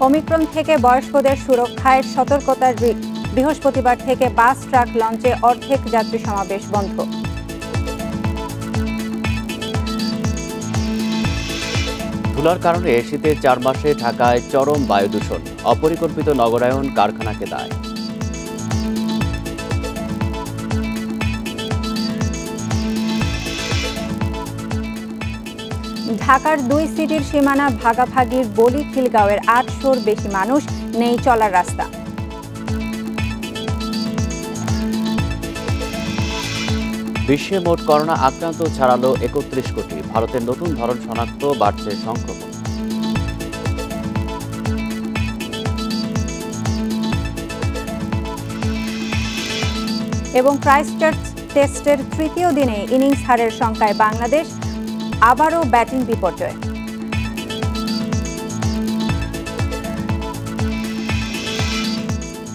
Omicron থেকে বয়স্কদের সুরক্ষায় সতর্কতার বৃহস্পতিবার থেকে বাস ট্রাক লঞ্চে অর্ধেক যাত্রী সমাবেশ বন্ধ। ধুলার কারণে শীতের 4 মাসে ঢাকায় চরম বায়ু দূষণ, অপরিকল্পিত নগরায়ন কারখানাকে দায়। ঢাকার 2 সিটির সীমানা ভাগাভাগির বলি খিলগাঁওয়ের 800-র বেশি মানুষ, নেই চলার রাস্তা। বিশ্বে মোট করোনা আক্রান্ত ছাড়ালো 31 কোটি। ভারতের নতুন ধরন শনাক্ত, বাড়ছে সংক্রমণ। এবং ক্রাইস্টচার্চ টেস্টের তৃতীয় দিনে ইনিংস হারের শঙ্কায় বাংলাদেশ, আবারও ব্যাটিং বিপর্যয়।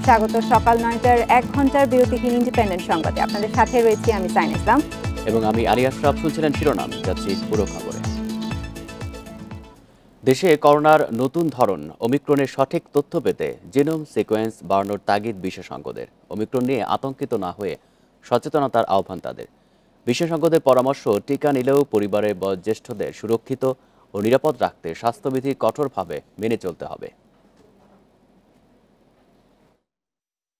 স্বাগত সকাল 9টার 1 ঘন্টার বিরতিহীন ইন্ডিপেন্ডেন্ট সংবাদে। আপনাদের সাথে রয়েছি আমি সাইন ইসলাম এবং আমি আলী আশরাফ। শুনছিলেন শিরোনাম, যাচ্ছি পুরো খবরে। দেশে করোনার নতুন ধরন ওমিক্রনের সঠিক তথ্য পেতে জিনোম সিকোয়েন্স বাড়ানোর তাগিদ বিশেষজ্ঞদের। ওমিক্রন নিয়ে আতঙ্কিত না হয়ে সচেতনতার আহ্বান তাদের। বিশেষজ্ঞদের পরামর্শ, টিকা নিলেও পরিবারের বয়োজ্যেষ্ঠদের সুরক্ষিত ও নিরাপদ রাখতে স্বাস্থ্যবিধি কঠোরভাবে মেনে চলতে হবে।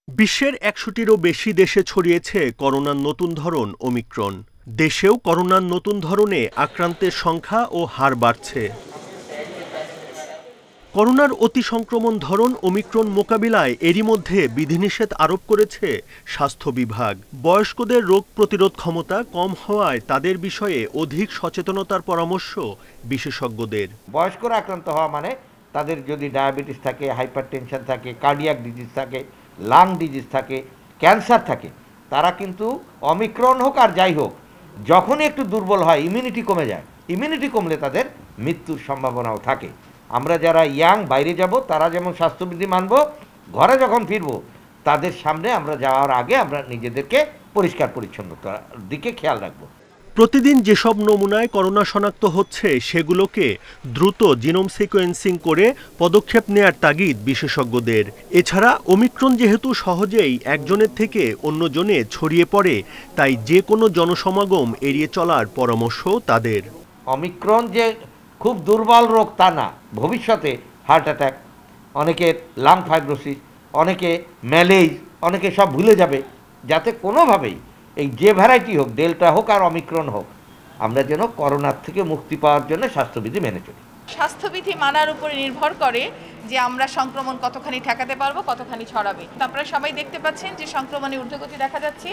বিশ্বের 100টিরও বেশি দেশে ছড়িয়েছে করোনার নতুন ধরন ওমিক্রন। দেশেও করোনার নতুন ধরনে আক্রান্তের সংখ্যা ও হার বাড়ছে। করোনার অতি সংক্রমণ ধরন ওমিক্রন মোকাবিলায় এরই মধ্যে বিধিনিষেধ আরোপ করেছে স্বাস্থ্য বিভাগ। বয়স্কদের রোগ প্রতিরোধ ক্ষমতা কম হওয়ায় তাদের বিষয়ে অধিক সচেতনতার পরামর্শ বিশেষজ্ঞদের। বয়স্করা আক্রান্ত হওয়া মানে তাদের যদি ডায়াবেটিস থাকে, হাইপারটেনশন থাকে, কার্ডিয়াক ডিজিজ থাকে, লাং ডিজিজ থাকে, ক্যান্সার থাকে, তারা কিন্তু অমিক্রন হোক আর যাই হোক, যখনই একটু দুর্বল হয় ইমিউনিটি কমে যায়। ইমিউনিটি কমলে তাদের মৃত্যুর সম্ভাবনাও থাকে। আমরা যারা ইয়াং বাইরে যাব তারা যেমন স্বাস্থ্যবিধি মানব, ঘরে যখন ফিরব তাদের সামনে আমরা যাওয়ার আগে আমরা নিজেদেরকে পরিষ্কার পরিচ্ছন্নতার দিকে খেয়াল রাখব। প্রতিদিন যেসব নমুনায় করোনা শনাক্ত হচ্ছে সেগুলোকে দ্রুত জিনোম সিকোয়েন্সিং করে পদক্ষেপ নেয়ার তাগিদ বিশেষজ্ঞদের। এছাড়া ওমিক্রন যেহেতু সহজেই একজনের থেকে অন্যজনে ছড়িয়ে পড়ে, তাই যে কোনো জনসমাগম এড়িয়ে চলার পরামর্শ তাদের। অমিক্রন যে খুব দুর্বল রোগ তা না, ভবিষ্যতে হার্ট অ্যাটাক, অনেকের লাং ফাইব্রোসিস, অনেকে ম্যালেজ, অনেকে সব ভুলে যাবে। যাতে কোনোভাবেই এই যে ভ্যারাইটি হোক, ডেল্টা হোক আর অমিক্রন হোক, আমরা যেন করোনার থেকে মুক্তি পাওয়ার জন্য স্বাস্থ্যবিধি মেনে চলি। স্বাস্থ্যবিধি মানার উপরে নির্ভর করে যে আমরা সংক্রমণ কতখানি ঠেকাতে পারবো, কতখানি ছড়াবে। আপনারা সবাই দেখতে পাচ্ছেন যে সংক্রমণের ঊর্ধ্বগতি দেখা যাচ্ছে,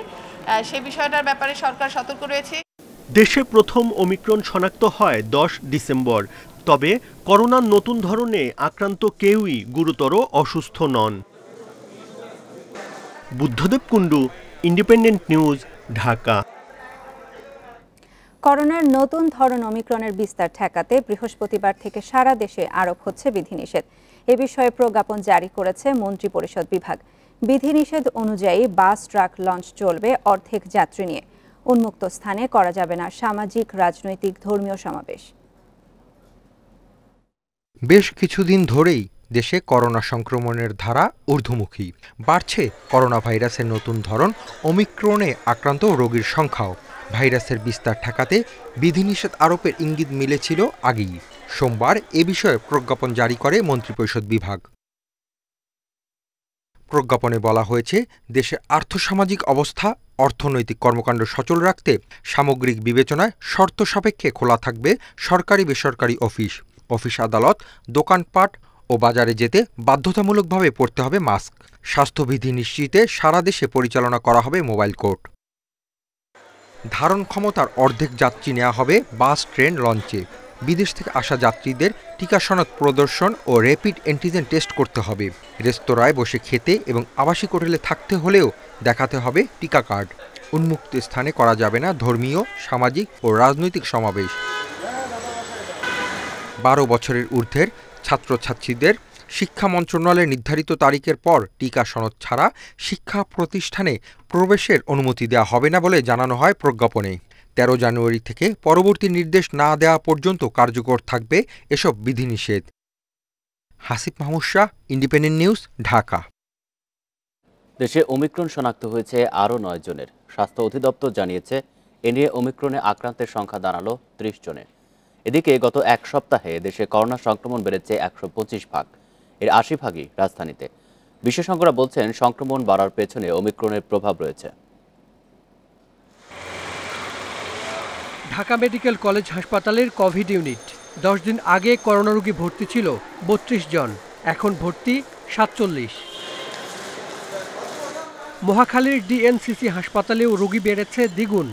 সেই বিষয়টার ব্যাপারে সরকার সতর্ক রয়েছে। দেশে প্রথম ওমিক্রন শনাক্ত হয় 10 ডিসেম্বর। তবে করোনার নতুন ধরনে আক্রান্ত কেউই গুরুতর অসুস্থ নন। Buddhadeb Kundu, Independent News, Dhaka. করোনার নতুন ধরন ওমিক্রনের বিস্তার ঠেকাতে বৃহস্পতিবার থেকে সারা দেশে আরোপ হচ্ছে বিধিনিষেধ। এ বিষয়ে প্রজ্ঞাপন জারি করেছে মন্ত্রিপরিষদ বিভাগ। বিধিনিষেধ অনুযায়ী বাস ট্রাক লঞ্চ চলবে অর্ধেক যাত্রী নিয়ে। উন্মুক্ত স্থানে করা যাবে না সামাজিক, রাজনৈতিক, ধর্মীয় সমাবেশ। বেশ কিছুদিন ধরেই দেশে করোনা সংক্রমণের ধারা ঊর্ধ্বমুখী। বাড়ছে করোনা ভাইরাসের নতুন ধরন ওমিক্রনে আক্রান্ত রোগীর সংখ্যাও। ভাইরাসের বিস্তার ঠেকাতে বিধিনিষেধ আরোপের ইঙ্গিত মিলেছিল আগেই। সোমবার এ বিষয়ে প্রজ্ঞাপন জারি করে মন্ত্রিপরিষদ বিভাগ। প্রজ্ঞাপনে বলা হয়েছে, দেশের আর্থসামাজিক অবস্থা, অর্থনৈতিক কর্মকাণ্ড সচল রাখতে সামগ্রিক বিবেচনায় শর্ত সাপেক্ষে খোলা থাকবে সরকারি বেসরকারি অফিস আদালত, দোকানপাট ও বাজারে যেতে বাধ্যতামূলকভাবে পরতে হবে মাস্ক। স্বাস্থ্যবিধি নিশ্চিতে সারা দেশে পরিচালনা করা হবে মোবাইল কোর্ট। ধারণ ক্ষমতার অর্ধেক যাত্রী নেওয়া হবে বাস, ট্রেন, লঞ্চে। বিদেশ থেকে আসা যাত্রীদের টিকা সনদ প্রদর্শন ও র্যাপিড অ্যান্টিজেন টেস্ট করতে হবে। রেস্তোরাঁয় বসে খেতে এবং আবাসিক হোটেলে থাকতে হলেও দেখাতে হবে টিকা কার্ড। উন্মুক্ত স্থানে করা যাবে না ধর্মীয়, সামাজিক ও রাজনৈতিক সমাবেশ। 12 বছরের ঊর্ধ্বের ছাত্রছাত্রীদের শিক্ষা মন্ত্রণালয়ের নির্ধারিত তারিখের পর টিকা সনদ ছাড়া শিক্ষা প্রতিষ্ঠানে প্রবেশের অনুমতি দেওয়া হবে না বলে জানানো হয় প্রজ্ঞাপনে। 13 জানুয়ারি থেকে পরবর্তী নির্দেশ না দেওয়া পর্যন্ত কার্যকর থাকবে এসব বিধিনিষেধ। Hasib Mahmud Shah, independent News, Dhaka. দেশে ওমিক্রন শনাক্ত হয়েছে আরও 9 জনের। স্বাস্থ্য অধিদপ্তর জানিয়েছে এ নিয়ে ওমিক্রনে আক্রান্তের সংখ্যা দাঁড়ালো 30 জনের। এদিকে গত এক সপ্তাহে দেশে করোনা সংক্রমণ বেড়েছে 125 ভাগ, এর 80 ভাগই রাজধানীতে। বিশেষজ্ঞরা বলছেন সংক্রমণ বাড়ার পেছনে ওমিক্রনের প্রভাব রয়েছে। ঢাকা মেডিকেল কলেজ হাসপাতালের কোভিড ইউনিট 10 দিন আগে করোনা রোগী ভর্তি ছিল 32 জন, এখন ভর্তি 47। মহাখালীর ডিএনসিসি হাসপাতালেও রোগী বেড়েছে দ্বিগুণ।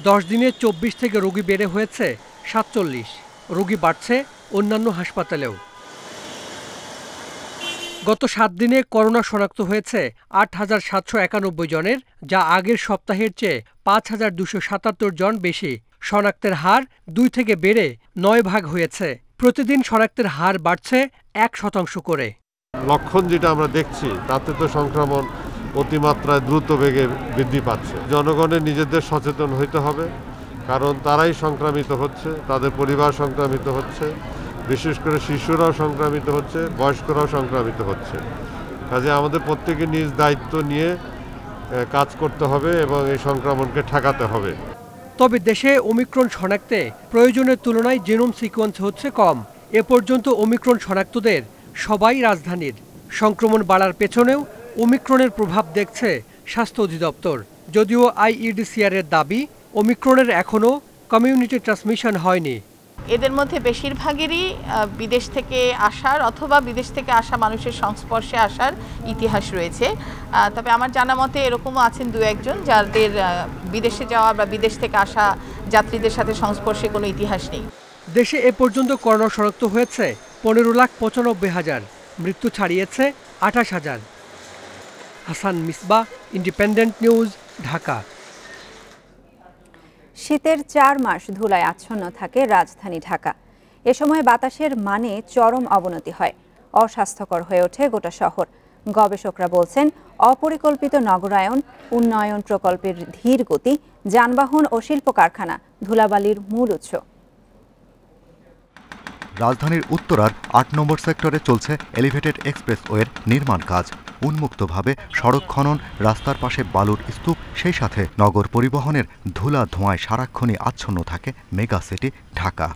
10 দিনে 24 থেকে রোগী বেড়ে হয়েছে 47। রোগী বাড়ছে অন্যান্য হাসপাতালেও। গত 7 দিনে করোনা শনাক্ত হয়েছে 8,791 জনের, যা আগের সপ্তাহের চেয়ে 5,277 জন বেশি। শনাক্তের হার 2 থেকে বেড়ে 9 ভাগ হয়েছে। প্রতিদিন শনাক্তের হার বাড়ছে 1% করে। লক্ষণ যেটা আমরা দেখছি তাতে তো সংক্রমণ অতিমাত্রায় দ্রুত বেগে বৃদ্ধি পাচ্ছে। জনগণের নিজেদের সচেতন হইতে হবে, কারণ তারাই সংক্রামিত হচ্ছে, তাদের পরিবার সংক্রামিত হচ্ছে, বিশেষ করে শিশুরাও সংক্রামিত হচ্ছে, বয়স্করাও সংক্রামিত হচ্ছে। কাজে আমাদের প্রত্যেকে নিজ দায়িত্ব নিয়ে কাজ করতে হবে এবং এই সংক্রমণকে ঠেকাতে হবে। তবে দেশে ওমিক্রন শনাক্তে প্রয়োজনের তুলনায় জিনোম সিকোয়েন্স হচ্ছে কম। এ পর্যন্ত ওমিক্রন শনাক্তদের সবাই রাজধানীর। সংক্রমণ বাড়ার পেছনেও ওমিক্রনের প্রভাব দেখছে স্বাস্থ্য অধিদপ্তর। যদিও আইইডিসিআর এর দাবি ওমিক্রনের এখনও কমিউনিটি ট্রান্সমিশন হয়নি। এদের মধ্যে বেশিরভাগেরই বিদেশ থেকে আসার অথবা বিদেশ থেকে আসা মানুষের সংস্পর্শে আসার ইতিহাস রয়েছে। তবে আমার জানা মতে এরকমও আছেন 2-1 জন যাদের বিদেশে যাওয়া বা বিদেশ থেকে আসা যাত্রীদের সাথে সংস্পর্শে কোনো ইতিহাস নেই। দেশে এ পর্যন্ত করোনা শনাক্ত হয়েছে 15,95,000, মৃত্যু ছাড়িয়েছে 28,000। Hasan Misbah, independent News, Dhaka. শীতের 4 মাস ধুলায় আচ্ছন্ন থাকে রাজধানী ঢাকা। এ সময় বাতাসের মানে চরম অবনতি হয়, অস্বাস্থ্যকর হয়ে ওঠে গোটা শহর। গবেষকরা বলছেন অপরিকল্পিত নগরায়ন, উন্নয়ন প্রকল্পের ধীর গতি, যানবাহন ও শিল্প কারখানা ধুলাবালির মূল উৎস। রাজধানীর উত্তরার 8 নম্বর সেক্টরে চলছে এলিভেটেড এক্সপ্রেসওয়ের নির্মাণ কাজ। উন্মুক্তভাবে সড়ক খনন, রাস্তার পাশে বালুর স্তূপ, সেই সাথে নগর পরিবহনের ধুলা ধোঁয়ায় সারাক্ষণই আচ্ছন্ন থাকে মেগা সিটি ঢাকা।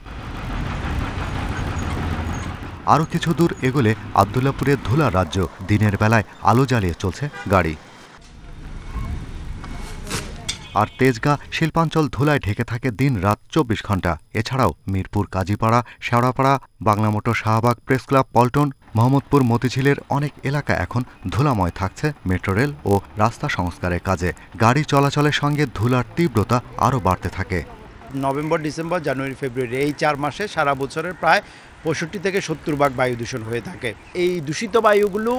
আরও কিছু দূর এগোলে আবদুল্লাপুরের ধুলা রাজ্য। দিনের বেলায় আলো জ্বালিয়ে চলছে গাড়ি। আর তেজগাঁ শিল্পাঞ্চল ধুলায় ঢেকে থাকে দিন রাত 24 ঘন্টা। এছাড়াও Mirpur, Kazipara, Shewrapara, Bangla motor, Shahbag, press club, Paltan, Mohammadpur, মতিঝিলের অনেক এলাকা এখন ধুলাময় থাকছে মেট্রো রেল ও রাস্তা সংস্কারের কাজে। গাড়ি চলাচলের সঙ্গে ধুলার তীব্রতা আরও বাড়তে থাকে। নভেম্বর, ডিসেম্বর, জানুয়ারি, ফেব্রুয়ারি এই 4 মাসে সারা বছরের প্রায় 65 থেকে 70 ভাগ বায়ু দূষণ হয়ে থাকে। এই দূষিত বায়ুগুলো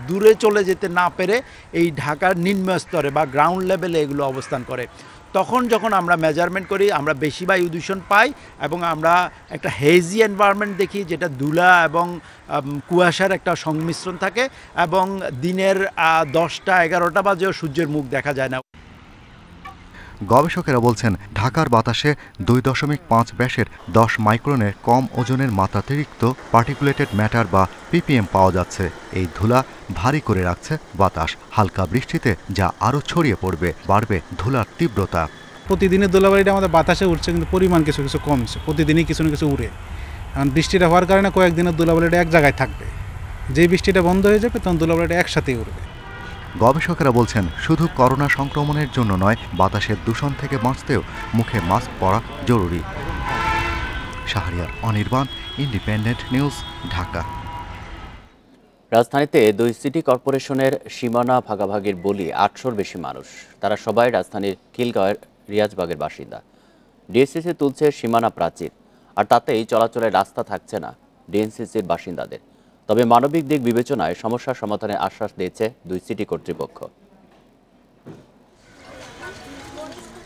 দূরে চলে যেতে না পেরে এই ঢাকার নিম্ন স্তরে বা গ্রাউন্ড লেভেলে এগুলো অবস্থান করে। তখন যখন আমরা মেজারমেন্ট করি আমরা বেশি বায়ু দূষণ পাই এবং আমরা একটা হেজি এনভায়রনমেন্ট দেখি, যেটা ধুলা এবং কুয়াশার একটা সংমিশ্রণ থাকে এবং দিনের 10টা 11টা বাজেও সূর্যের মুখ দেখা যায় না। গবেষকেরা বলছেন ঢাকার বাতাসে 2.5 ব্যাসের 10 মাইক্রনের কম ওজনের মাত্রাতিরিক্ত পার্টিকুলেটেড ম্যাটার বা পিপিএম পাওয়া যাচ্ছে। এই ধুলা ভারী করে রাখছে বাতাস। হালকা বৃষ্টিতে যা আরও ছড়িয়ে পড়বে, বাড়বে ধুলার তীব্রতা। প্রতিদিনের ধুলাবালিটা আমাদের বাতাসে উঠছে, কিন্তু পরিমাণ কিছু কিছু কমছে। প্রতিদিনই কিছু না কিছু উড়ে। কারণ বৃষ্টিটা হওয়ার কারণে কয়েকদিনের ধুলাবালিটা এক জায়গায় থাকবে। যেই বৃষ্টিটা বন্ধ হয়ে যাবে তখন ধুলাবালিটা একসাথেই উড়বে। গবেষকেরা বলছেন শুধু করোনা সংক্রমণের জন্য নয়, বাতাসের দূষণ থেকে বাঁচতেও মুখে মাস্ক পরা জরুরি। Shahriar Anirban, independent News, Dhaka. রাজধানীতে 2 সিটি কর্পোরেশনের সীমানা ভাগাভাগির বলি 800-র বেশি মানুষ। তারা সবাই রাজধানীর খিলগাঁওয়ের রিয়াজবাগের বাসিন্দা। ডিএসসিসি তুলছে সীমানা প্রাচীর, আর তাতেই চলাচলের রাস্তা থাকছে না ডিএনসিসির বাসিন্দাদের। তবে মানবিক দিক বিবেচনায় সমস্যার সমাধানের আশ্বাস দিয়েছে 2 সিটি কর্তৃপক্ষ।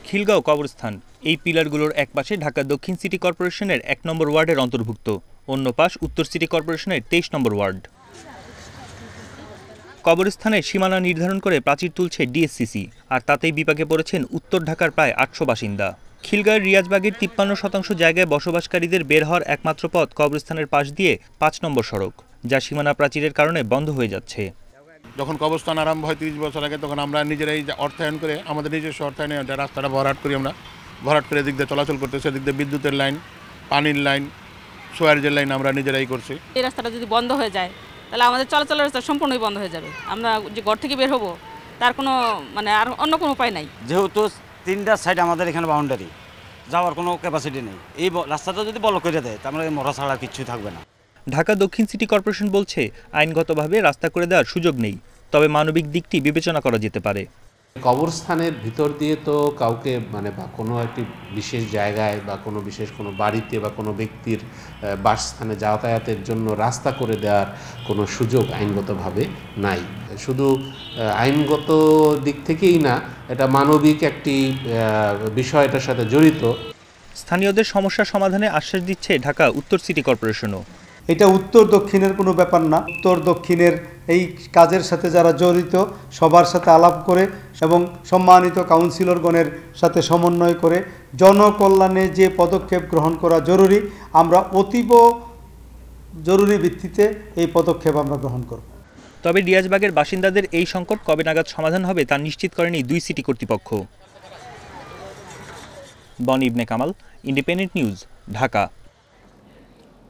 খিলগাঁও কবরস্থান এই পিলারগুলোর এক পাশে ঢাকা দক্ষিণ সিটি কর্পোরেশনের 1 নম্বর ওয়ার্ডের অন্তর্ভুক্ত, অন্য পাশ উত্তর সিটি কর্পোরেশনের 23 নম্বর ওয়ার্ড। কবরস্থানের সীমানা নির্ধারণ করে প্রাচীর তুলছে ডিএসসিসি, আর তাতেই বিপাকে পড়েছেন উত্তর ঢাকার প্রায় 800 বাসিন্দা। খিলগাঁওয়ের রিয়াজবাগের 53% জায়গায় বসবাসকারীদের বের হওয়ার একমাত্র পথ কবরস্থানের পাশ দিয়ে 5 নম্বর সড়ক, যা সীমানা প্রাচীরের কারণে বন্ধ হয়ে যাচ্ছে। যখন কবরস্থান আরম্ভ হয় 30 বছর আগে, তখন আমরা নিজেরাই অর্থায়ন করে, আমাদের নিজস্ব অর্থায়নে রাস্তাটা ভরাট করি, আমরা ভরাট করে এদিক দিয়ে চলাচল করতেছি। এদিক দিয়ে বিদ্যুতের লাইন, পানির লাইন, সোয়ারেজের লাইন আমরা নিজেরাই করছি। এই রাস্তাটা যদি বন্ধ হয়ে যায় তাহলে আমাদের চলাচলের রাস্তা সম্পূর্ণই বন্ধ হয়ে যাবে। আমরা যে ঘর থেকে বের হবো তার কোনো আর অন্য কোনো উপায় নাই। যেহেতু 3টা সাইড আমাদের এখানে বাউন্ডারি, যাওয়ার কোনো ক্যাপাসিটি নেই। এই রাস্তাটা যদি বন্ধ করে দেয় তাহলে মরা ছাড়া কিছু থাকবে না। ঢাকা দক্ষিণ সিটি কর্পোরেশন বলছে আইনগতভাবে রাস্তা করে দেওয়ার সুযোগ নেই, তবে মানবিক দিকটি বিবেচনা করা যেতে পারে। কবরস্থানের ভিতর দিয়ে তো কাউকে বা কোনো একটি বিশেষ জায়গায় বা কোনো বিশেষ কোনো বাড়িতে বা কোনো ব্যক্তির বাসস্থানে যাতায়াতের জন্য রাস্তা করে দেওয়ার কোনো সুযোগ আইনগতভাবে নাই। শুধু আইনগত দিক থেকেই না, এটা মানবিক একটি বিষয় এটার সাথে জড়িত। স্থানীয়দের সমস্যা সমাধানে আশ্বাস দিচ্ছে ঢাকা উত্তর সিটি কর্পোরেশনও। এটা উত্তর দক্ষিণের কোনো ব্যাপার না। উত্তর দক্ষিণের এই কাজের সাথে যারা জড়িত সবার সাথে আলাপ করে এবং সম্মানিত কাউন্সিলরগণের সাথে সমন্বয় করে জনকল্যাণে যে পদক্ষেপ গ্রহণ করা জরুরি, আমরা অতীব জরুরি ভিত্তিতে এই পদক্ষেপ আমরা গ্রহণ করব। তবে ডিয়াজবাগের বাসিন্দাদের এই সংকট কবে নাগাদ সমাধান হবে তা নিশ্চিত করেনি দুই সিটি কর্তৃপক্ষ। বনি ইবনে কামাল, ইন্ডিপেন্ডেন্ট নিউজ, ঢাকা।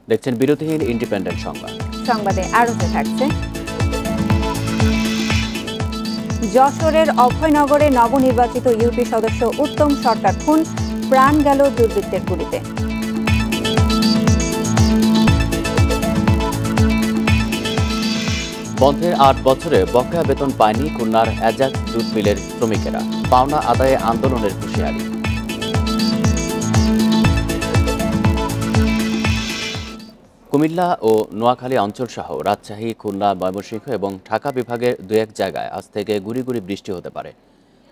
দেখছেন বিরতিহীন ইন্ডিপেন্ডেন্ট সংবাদ। সংবাদে আরও থাকছে, যশোরের অভয়নগরে নবনির্বাচিত ইউপি সদস্য উত্তম সরকার খুন, প্রাণ গেল দুর্বৃত্তের গুলিতে। বন্ধের 8 বছরে বকেয়া বেতন পায়নি খুলনার এজাজ জুট মিলের শ্রমিকেরা, পাওনা আদায়ে আন্দোলনের হুঁশিয়ারি। কুমিল্লা ও নোয়াখালী অঞ্চলসহ রাজশাহী, খুলনা, ময়মনসিংহ এবং ঢাকা বিভাগের 2-1 জায়গায় আজ থেকে গুড়ি গুড়ি বৃষ্টি হতে পারে।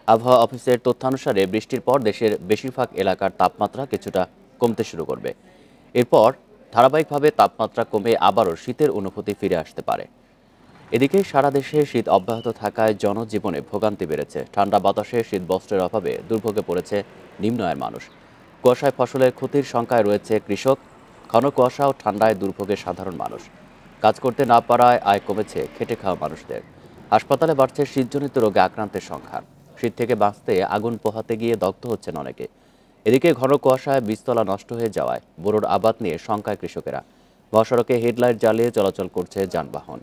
আবহাওয়া অফিসের তথ্যানুসারে বৃষ্টির পর দেশের বেশিরভাগ এলাকার তাপমাত্রা কিছুটা কমতে শুরু করবে। এরপর ধারাবাহিকভাবে তাপমাত্রা কমে আবারও শীতের অনুভূতি ফিরে আসতে পারে। এদিকে সারা দেশে শীত অব্যাহত থাকায় জনজীবনে ভোগান্তি বেড়েছে। ঠান্ডা বাতাসে শীত বস্ত্রের অভাবে দুর্ভোগে পড়েছে নিম্ন আয়ের মানুষ। কুয়াশায় ফসলের ক্ষতির শঙ্কায় রয়েছে কৃষক। ঘন কুয়াশা ও ঠান্ডায় দুর্ভোগে সাধারণ মানুষ। কাজ করতে না পারায় আয় কমেছে খেটে খাওয়া মানুষদের। হাসপাতালে বাড়ছে শীতজনিত রোগে আক্রান্তের সংখ্যা। শীত থেকে বাঁচতে আগুন পোহাতে গিয়ে দগ্ধ হচ্ছেন অনেকে। এদিকে ঘন কুয়াশায় বীজতলা নষ্ট হয়ে যাওয়ায় বোরোর আবাদ নিয়ে শঙ্কায় কৃষকেরা। মহাসড়কে হেডলাইট জ্বালিয়ে চলাচল করছে যানবাহন।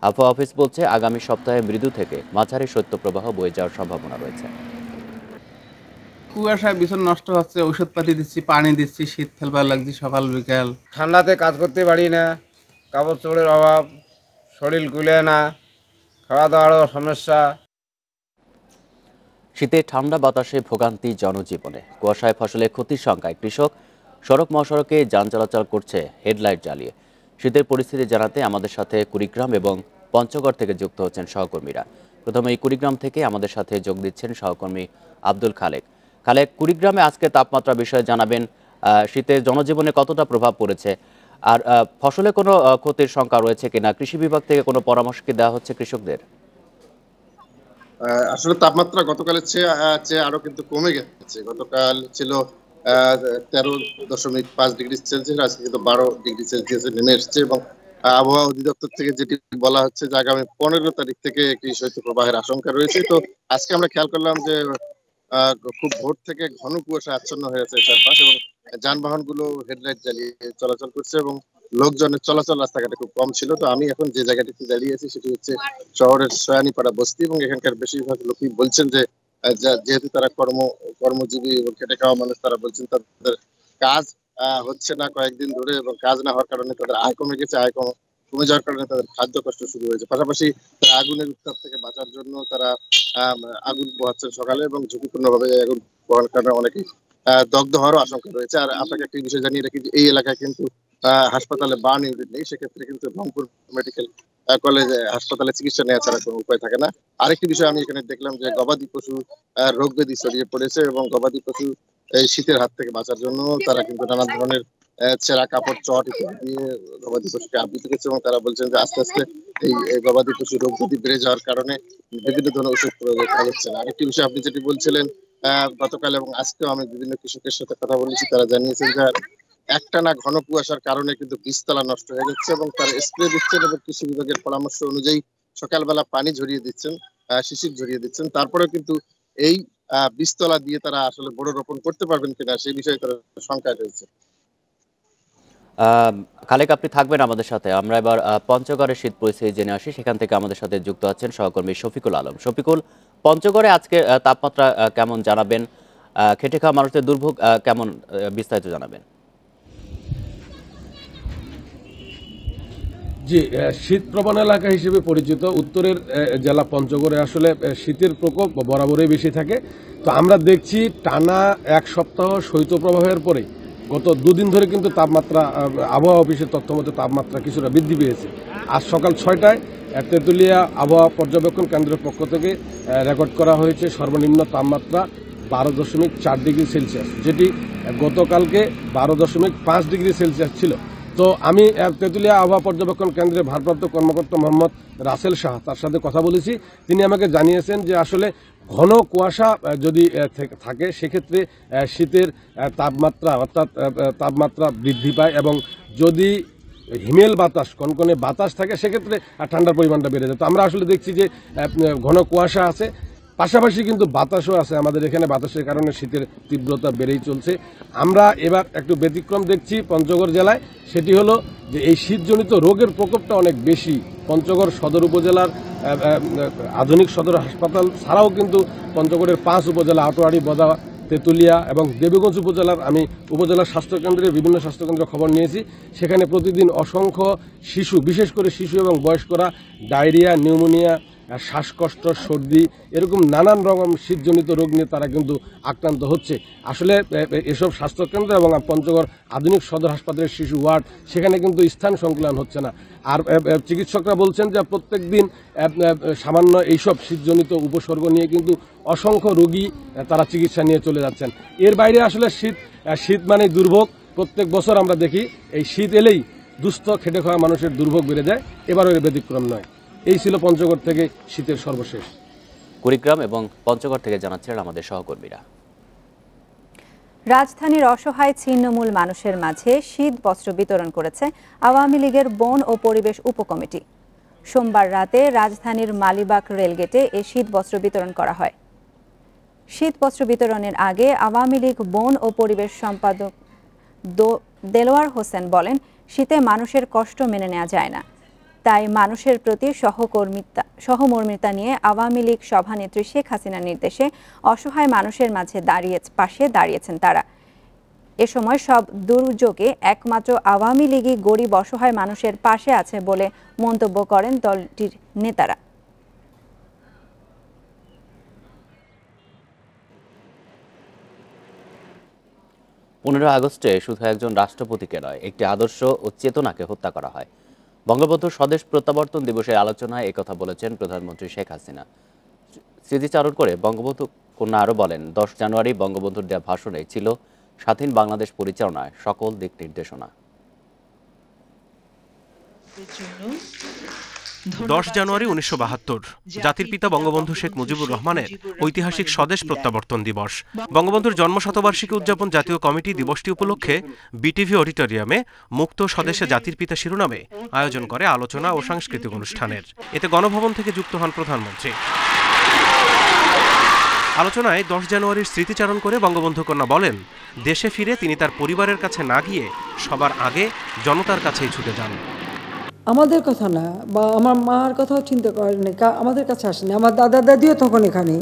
আবহাওয়া অফিস বলছে আগামী সপ্তাহে মৃদু থেকে মাঝারি শৈত্যপ্রবাহ বয়ে যাওয়ার সম্ভাবনা রয়েছে। কুয়াশায় বিছানা নষ্ট হচ্ছে, ওষুধপাতি দিচ্ছি, পানি দিচ্ছি, শীত ফেলবার লাগছে সকাল বিকাল। ঠান্ডাতে কাজ করতে পারি না, কাপড় চোপড়ের অভাব, শরীর গুলে না, খাওয়া দাওয়ারও সমস্যা। শীতে ঠান্ডা বাতাসে ভোগান্তি জনজীবনে। কুয়াশায় ফসলের ক্ষতির শঙ্কায় কৃষক। সড়ক মহাসড়কে যান চলাচল করছে হেডলাইট জ্বালিয়ে। শীতের পরিস্থিতি জানাতে আমাদের সাথে কুড়িগ্রাম এবং পঞ্চগড় থেকে যুক্ত হচ্ছেন সহকর্মীরা। প্রথমে এই কুড়িগ্রাম থেকে আমাদের সাথে যোগ দিচ্ছেন সহকর্মী আব্দুল খালেক। খালেক, কুড়িগ্রামে আজকে তাপমাত্রা বিষয়ে জানাবেন, শীতে জনজীবনে কতটা প্রভাব পড়েছে, আর ফসলে কোনো ক্ষতির শঙ্কা রয়েছে কিনা, কৃষি বিভাগ থেকে কোনো পরামর্শ কি দেওয়া হচ্ছে কৃষকদের? আসলে তাপমাত্রা গতকালের চেয়ে আরো কিন্তু কমে গেছে। গতকাল ছিল 13.5 ডিগ্রি সেলসিয়াস, আজকে কিন্তু 12 ডিগ্রি সেলসিয়াসে নেমে এসেছে এবং আবহাওয়া অধিদপ্তর থেকে যেটি বলা হচ্ছে যে আগামী 15 তারিখ থেকে একটি শৈত্যপ্রবাহের আশঙ্কা রয়েছে। তো আজকে আমরা খেয়াল করলাম যে খুব ভোর থেকে ঘন কুয়াশা আচ্ছন্ন হয়েছে চারপাশ এবং যানবাহন গুলো হেডলাইট জ্বালিয়ে চলাচল করছে এবং লোকজনের চলাচল রাস্তাঘাটে খুব কম ছিল। তো আমি এখন যে জায়গাটিতে দাঁড়িয়ে আছি সেটি হচ্ছে শহরের সয়ানীপাড়া বস্তি এবং এখানকার বেশিরভাগ লোকই বলছেন যে যেহেতু তারা কর্মজীবী এবং খেটে খাওয়া মানুষ, তারা বলছেন তাদের কাজ হচ্ছে না কয়েকদিন ধরে এবং কাজ না হওয়ার কারণে তাদের আয় কমে গেছে। আয় কমে যাওয়ার কারণে তাদের খাদ্য কষ্ট শুরু হয়েছে। পাশাপাশি তারা আগুনের উত্তাপ থেকে বাঁচার জন্য তারা আগুন পোহাচ্ছেন সকালে এবং ঝুঁকিপূর্ণভাবে আগুন পোহার কারণে অনেকেই দগ্ধ হওয়ারও আশঙ্কা রয়েছে। আর আপনাকে একটি বিষয় জানিয়ে রাখি যে এই এলাকায় কিন্তু হাসপাতালে বার্ন ইউনিট নেই, সেক্ষেত্রে কিন্তু রংপুর মেডিকেল কলেজে হাসপাতালে চিকিৎসা নেওয়া ছাড়া কোনো উপায় থাকে না। আরেকটি বিষয় আমি এখানে দেখলাম যে গবাদি পশু রোগ ব্যাধি ছড়িয়ে পড়েছে এবং গবাদি পশু এই শীতের হাত থেকে বাঁচার জন্য তারা কিন্তু নানা ধরনের ছেঁড়া কাপড়, চট ইত্যাদি দিয়ে গবাদি পশুকে আবৃত করছে এবং তারা বলছেন যে আস্তে আস্তে এই গবাদি পশু রোগ ব্যাধি বেড়ে যাওয়ার কারণে বিভিন্ন ধরনের ওষুধ প্রয়োগ করা হচ্ছে না। আরেকটি বিষয় আপনি যেটি বলছিলেন, গতকাল এবং আজকেও আমি বিভিন্ন কৃষকের সাথে কথা বলেছি, তারা জানিয়েছেন যে একটানা ঘন কুয়াশার কারণে কিন্তু বীজতলা নষ্ট হয়ে যাচ্ছে এবং তার স্প্রে দিচ্ছেন এবং কৃষি বিভাগের পরামর্শ অনুযায়ী সকালবেলা পানি ঝরিয়ে দিচ্ছেন, শিশির ঝরিয়ে দিচ্ছেন। তারপরে কিন্তু এই বীজতলা দিয়ে তারা আসলে বড় রোপণ করতে পারবেন কিনা সেই বিষয়ে তারা শঙ্কায় রয়েছে। খালেক, আপনি থাকবেন আমাদের সাথে। আমরা এবার পঞ্চগড়ের শীত পরিস্থিতি জেনে আসি। সেখান থেকে আমাদের সাথে যুক্ত আছেন সহকর্মী শফিকুল আলম। শফিকুল, পঞ্চগড়ে আজকে তাপমাত্রা কেমন জানাবেন? খেটে খাওয়া মানুষদের দুর্ভোগ কেমন, বিস্তারিত জানাবেন। জি, শীত প্রবণ এলাকা হিসেবে পরিচিত উত্তরের জেলা পঞ্চগড়ে আসলে শীতের প্রকোপ বরাবরই বেশি থাকে। তো আমরা দেখছি টানা এক সপ্তাহ শৈত্যপ্রবাহের পরে গত দুদিন ধরে কিন্তু তাপমাত্রা, আবহাওয়া অফিসের তথ্য মতে তাপমাত্রা কিছুটা বৃদ্ধি পেয়েছে। আজ সকাল 6টায় তেঁতুলিয়া আবহাওয়া পর্যবেক্ষণ কেন্দ্রের পক্ষ থেকে রেকর্ড করা হয়েছে সর্বনিম্ন তাপমাত্রা 12.4 ডিগ্রি সেলসিয়াস, যেটি গতকালকে 12.5 ডিগ্রি সেলসিয়াস ছিল। তো আমি তেঁতুলিয়া আবহাওয়া পর্যবেক্ষণ কেন্দ্রের ভারপ্রাপ্ত কর্মকর্তা মোহাম্মদ রাসেল শাহ, তার সাথে কথা বলেছি। তিনি আমাকে জানিয়েছেন যে আসলে ঘন কুয়াশা যদি থাকে সেক্ষেত্রে শীতের তাপমাত্রা অর্থাৎ তাপমাত্রা বৃদ্ধি পায়, এবং যদি হিমেল বাতাস, কনকনে বাতাস থাকে সেক্ষেত্রে ঠান্ডার পরিমাণটা বেড়ে যায়। তো আমরা আসলে দেখছি যে ঘন কুয়াশা আছে, পাশাপাশি কিন্তু বাতাসও আছে আমাদের এখানে। বাতাসের কারণে শীতের তীব্রতা বেড়েই চলছে। আমরা এবার একটু ব্যতিক্রম দেখছি পঞ্চগড় জেলায়, সেটি হলো যে এই শীতজনিত রোগের প্রকোপটা অনেক বেশি। পঞ্চগড় সদর উপজেলার আধুনিক সদর হাসপাতাল ছাড়াও কিন্তু পঞ্চগড়ের 5 উপজেলা আটোয়ারি, বদা, তেঁতুলিয়া এবং দেবীগঞ্জ উপজেলার, আমি উপজেলার স্বাস্থ্যকেন্দ্রে বিভিন্ন স্বাস্থ্যকেন্দ্রে খবর নিয়েছি, সেখানে প্রতিদিন অসংখ্য শিশু, বিশেষ করে শিশু এবং বয়স্করা ডায়রিয়া, নিউমোনিয়া, শ্বাসকষ্ট, সর্দি, এরকম নানান রকম শীতজনিত রোগ নিয়ে তারা কিন্তু আক্রান্ত হচ্ছে। আসলে এসব স্বাস্থ্যকেন্দ্র এবং পঞ্চগড় আধুনিক সদর হাসপাতালের শিশু ওয়ার্ড, সেখানে কিন্তু স্থান সংকুলান হচ্ছে না। আর চিকিৎসকরা বলছেন যে প্রত্যেক দিন সামান্য এইসব শীতজনিত উপসর্গ নিয়ে কিন্তু অসংখ্য রোগী তারা চিকিৎসা নিয়ে চলে যাচ্ছেন। এর বাইরে আসলে শীত মানে দুর্ভোগ। প্রত্যেক বছর আমরা দেখি এই শীত এলেই দুস্থ খেটে খাওয়া মানুষের দুর্ভোগ বেড়ে যায়, এবারও এর ব্যতিক্রম নয়। এই ছিল পঞ্চগড় থেকে শীতের সর্বশেষ। কুড়িগ্রাম এবং পঞ্চগড় থেকে জানাচ্ছেন আমাদের সহকর্মীরা। রাজধানীর অসহায় ছিন্নমূল মানুষের মাঝে শীত বস্ত্র বিতরণ করেছে আওয়ামী লীগের বন ও পরিবেশ উপকমিটি। সোমবার রাতে রাজধানীর মালিবাগ রেলগেটে এই শীত বস্ত্র বিতরণ করা হয়। শীত বস্ত্র বিতরণের আগে আওয়ামী লীগ বন ও পরিবেশ সম্পাদক দেলোয়ার হোসেন বলেন, শীতে মানুষের কষ্ট মেনে নেওয়া যায় না, তাই মানুষের প্রতি সহমর্মিতা নিয়ে আওয়ামী লীগ সভানেত্রী শেখ হাসিনার নির্দেশে অসহায় মানুষের মাঝে পাশে দাঁড়িয়েছেন তারা। এ সময় সব দুর্যোগে একমাত্র আওয়ামী লীগই গরিব অসহায় মানুষের পাশে আছে বলে মন্তব্য করেন দলটির নেতারা। 15 আগস্টে শুধু একজন রাষ্ট্রপতিকে নয়, একটি আদর্শ ও চেতনাকে হত্যা করা হয়। বঙ্গবন্ধুর স্বদেশ প্রত্যাবর্তন দিবসের আলোচনায় একথা বলেছেন প্রধানমন্ত্রী শেখ হাসিনা। স্মৃতিচারণ করে বঙ্গবন্ধু কন্যা আরও বলেন, 10 জানুয়ারি বঙ্গবন্ধুর দেওয়া ভাষণে ছিল স্বাধীন বাংলাদেশ পরিচালনায় সকল দিক নির্দেশনা। 10 জানুয়ারি 1972 জাতির পিতা বঙ্গবন্ধু শেখ মুজিবুর রহমানের ঐতিহাসিক স্বদেশ প্রত্যাবর্তন দিবস। বঙ্গবন্ধুর জন্মশতবার্ষিকী উদযাপন জাতীয় কমিটি দিবসটি উপলক্ষে বিটিভি অডিটোরিয়ামে মুক্ত স্বদেশে জাতির পিতা শিরোনামে আয়োজন করে আলোচনা ও সাংস্কৃতিক অনুষ্ঠানের। এতে গণভবন থেকে যুক্ত হন প্রধানমন্ত্রী। আলোচনায় 10 জানুয়ারির স্মৃতিচারণ করে বঙ্গবন্ধু কন্যা বলেন, দেশে ফিরে তিনি তার পরিবারের কাছে না গিয়ে সবার আগে জনতার কাছেই ছুটে যান। আমাদের কথা না, বা আমার মার কথাও চিন্তা করেনি, আমাদের কাছে আসেনি, আমার দাদা দাদিও তখন এখানে।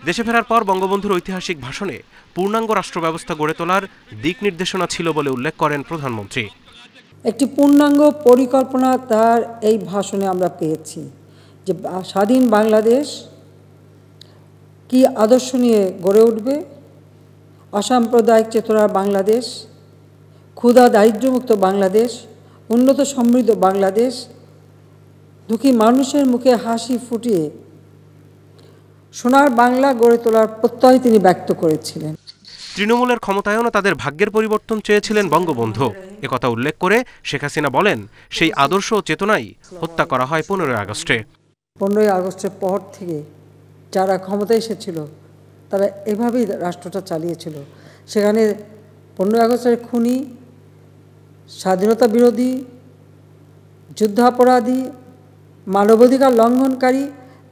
দেশে ফেরার পর বঙ্গবন্ধুর ঐতিহাসিক ভাষণে পূর্ণাঙ্গ রাষ্ট্র ব্যবস্থা গড়ে তোলার দিক নির্দেশনা ছিল বলে উল্লেখ করেন প্রধানমন্ত্রী। একটি পূর্ণাঙ্গ পরিকল্পনা তার এই ভাষণে আমরা পেয়েছি, যে স্বাধীন বাংলাদেশ কি আদর্শ নিয়ে গড়ে উঠবে, অসাম্প্রদায়িক চেতনার বাংলাদেশ, ক্ষুধা দারিদ্র্যমুক্ত বাংলাদেশ, উন্নত সমৃদ্ধ বাংলাদেশ, দুঃখী মানুষের মুখে হাসি ফুটিয়ে সোনার বাংলা গড়ে তোলার প্রত্যয় তিনি ব্যক্ত করেছিলেন। তৃণমূলের ক্ষমতায়ন ও তাদের ভাগ্যের পরিবর্তন চেয়েছিলেন বঙ্গবন্ধু। একথা উল্লেখ করে শেখ হাসিনা বলেন, সেই আদর্শ ও চেতনাই হত্যা করা হয় 15 আগস্টে। 15 আগস্টের পর থেকে যারা ক্ষমতায় এসেছিল তারা এভাবেই রাষ্ট্রটা চালিয়েছিল। সেখানে 15 আগস্টের খুনি স্বাধীনতা বিরোধী, যুদ্ধাপরাধী, মানবাধিকার লঙ্ঘনকারী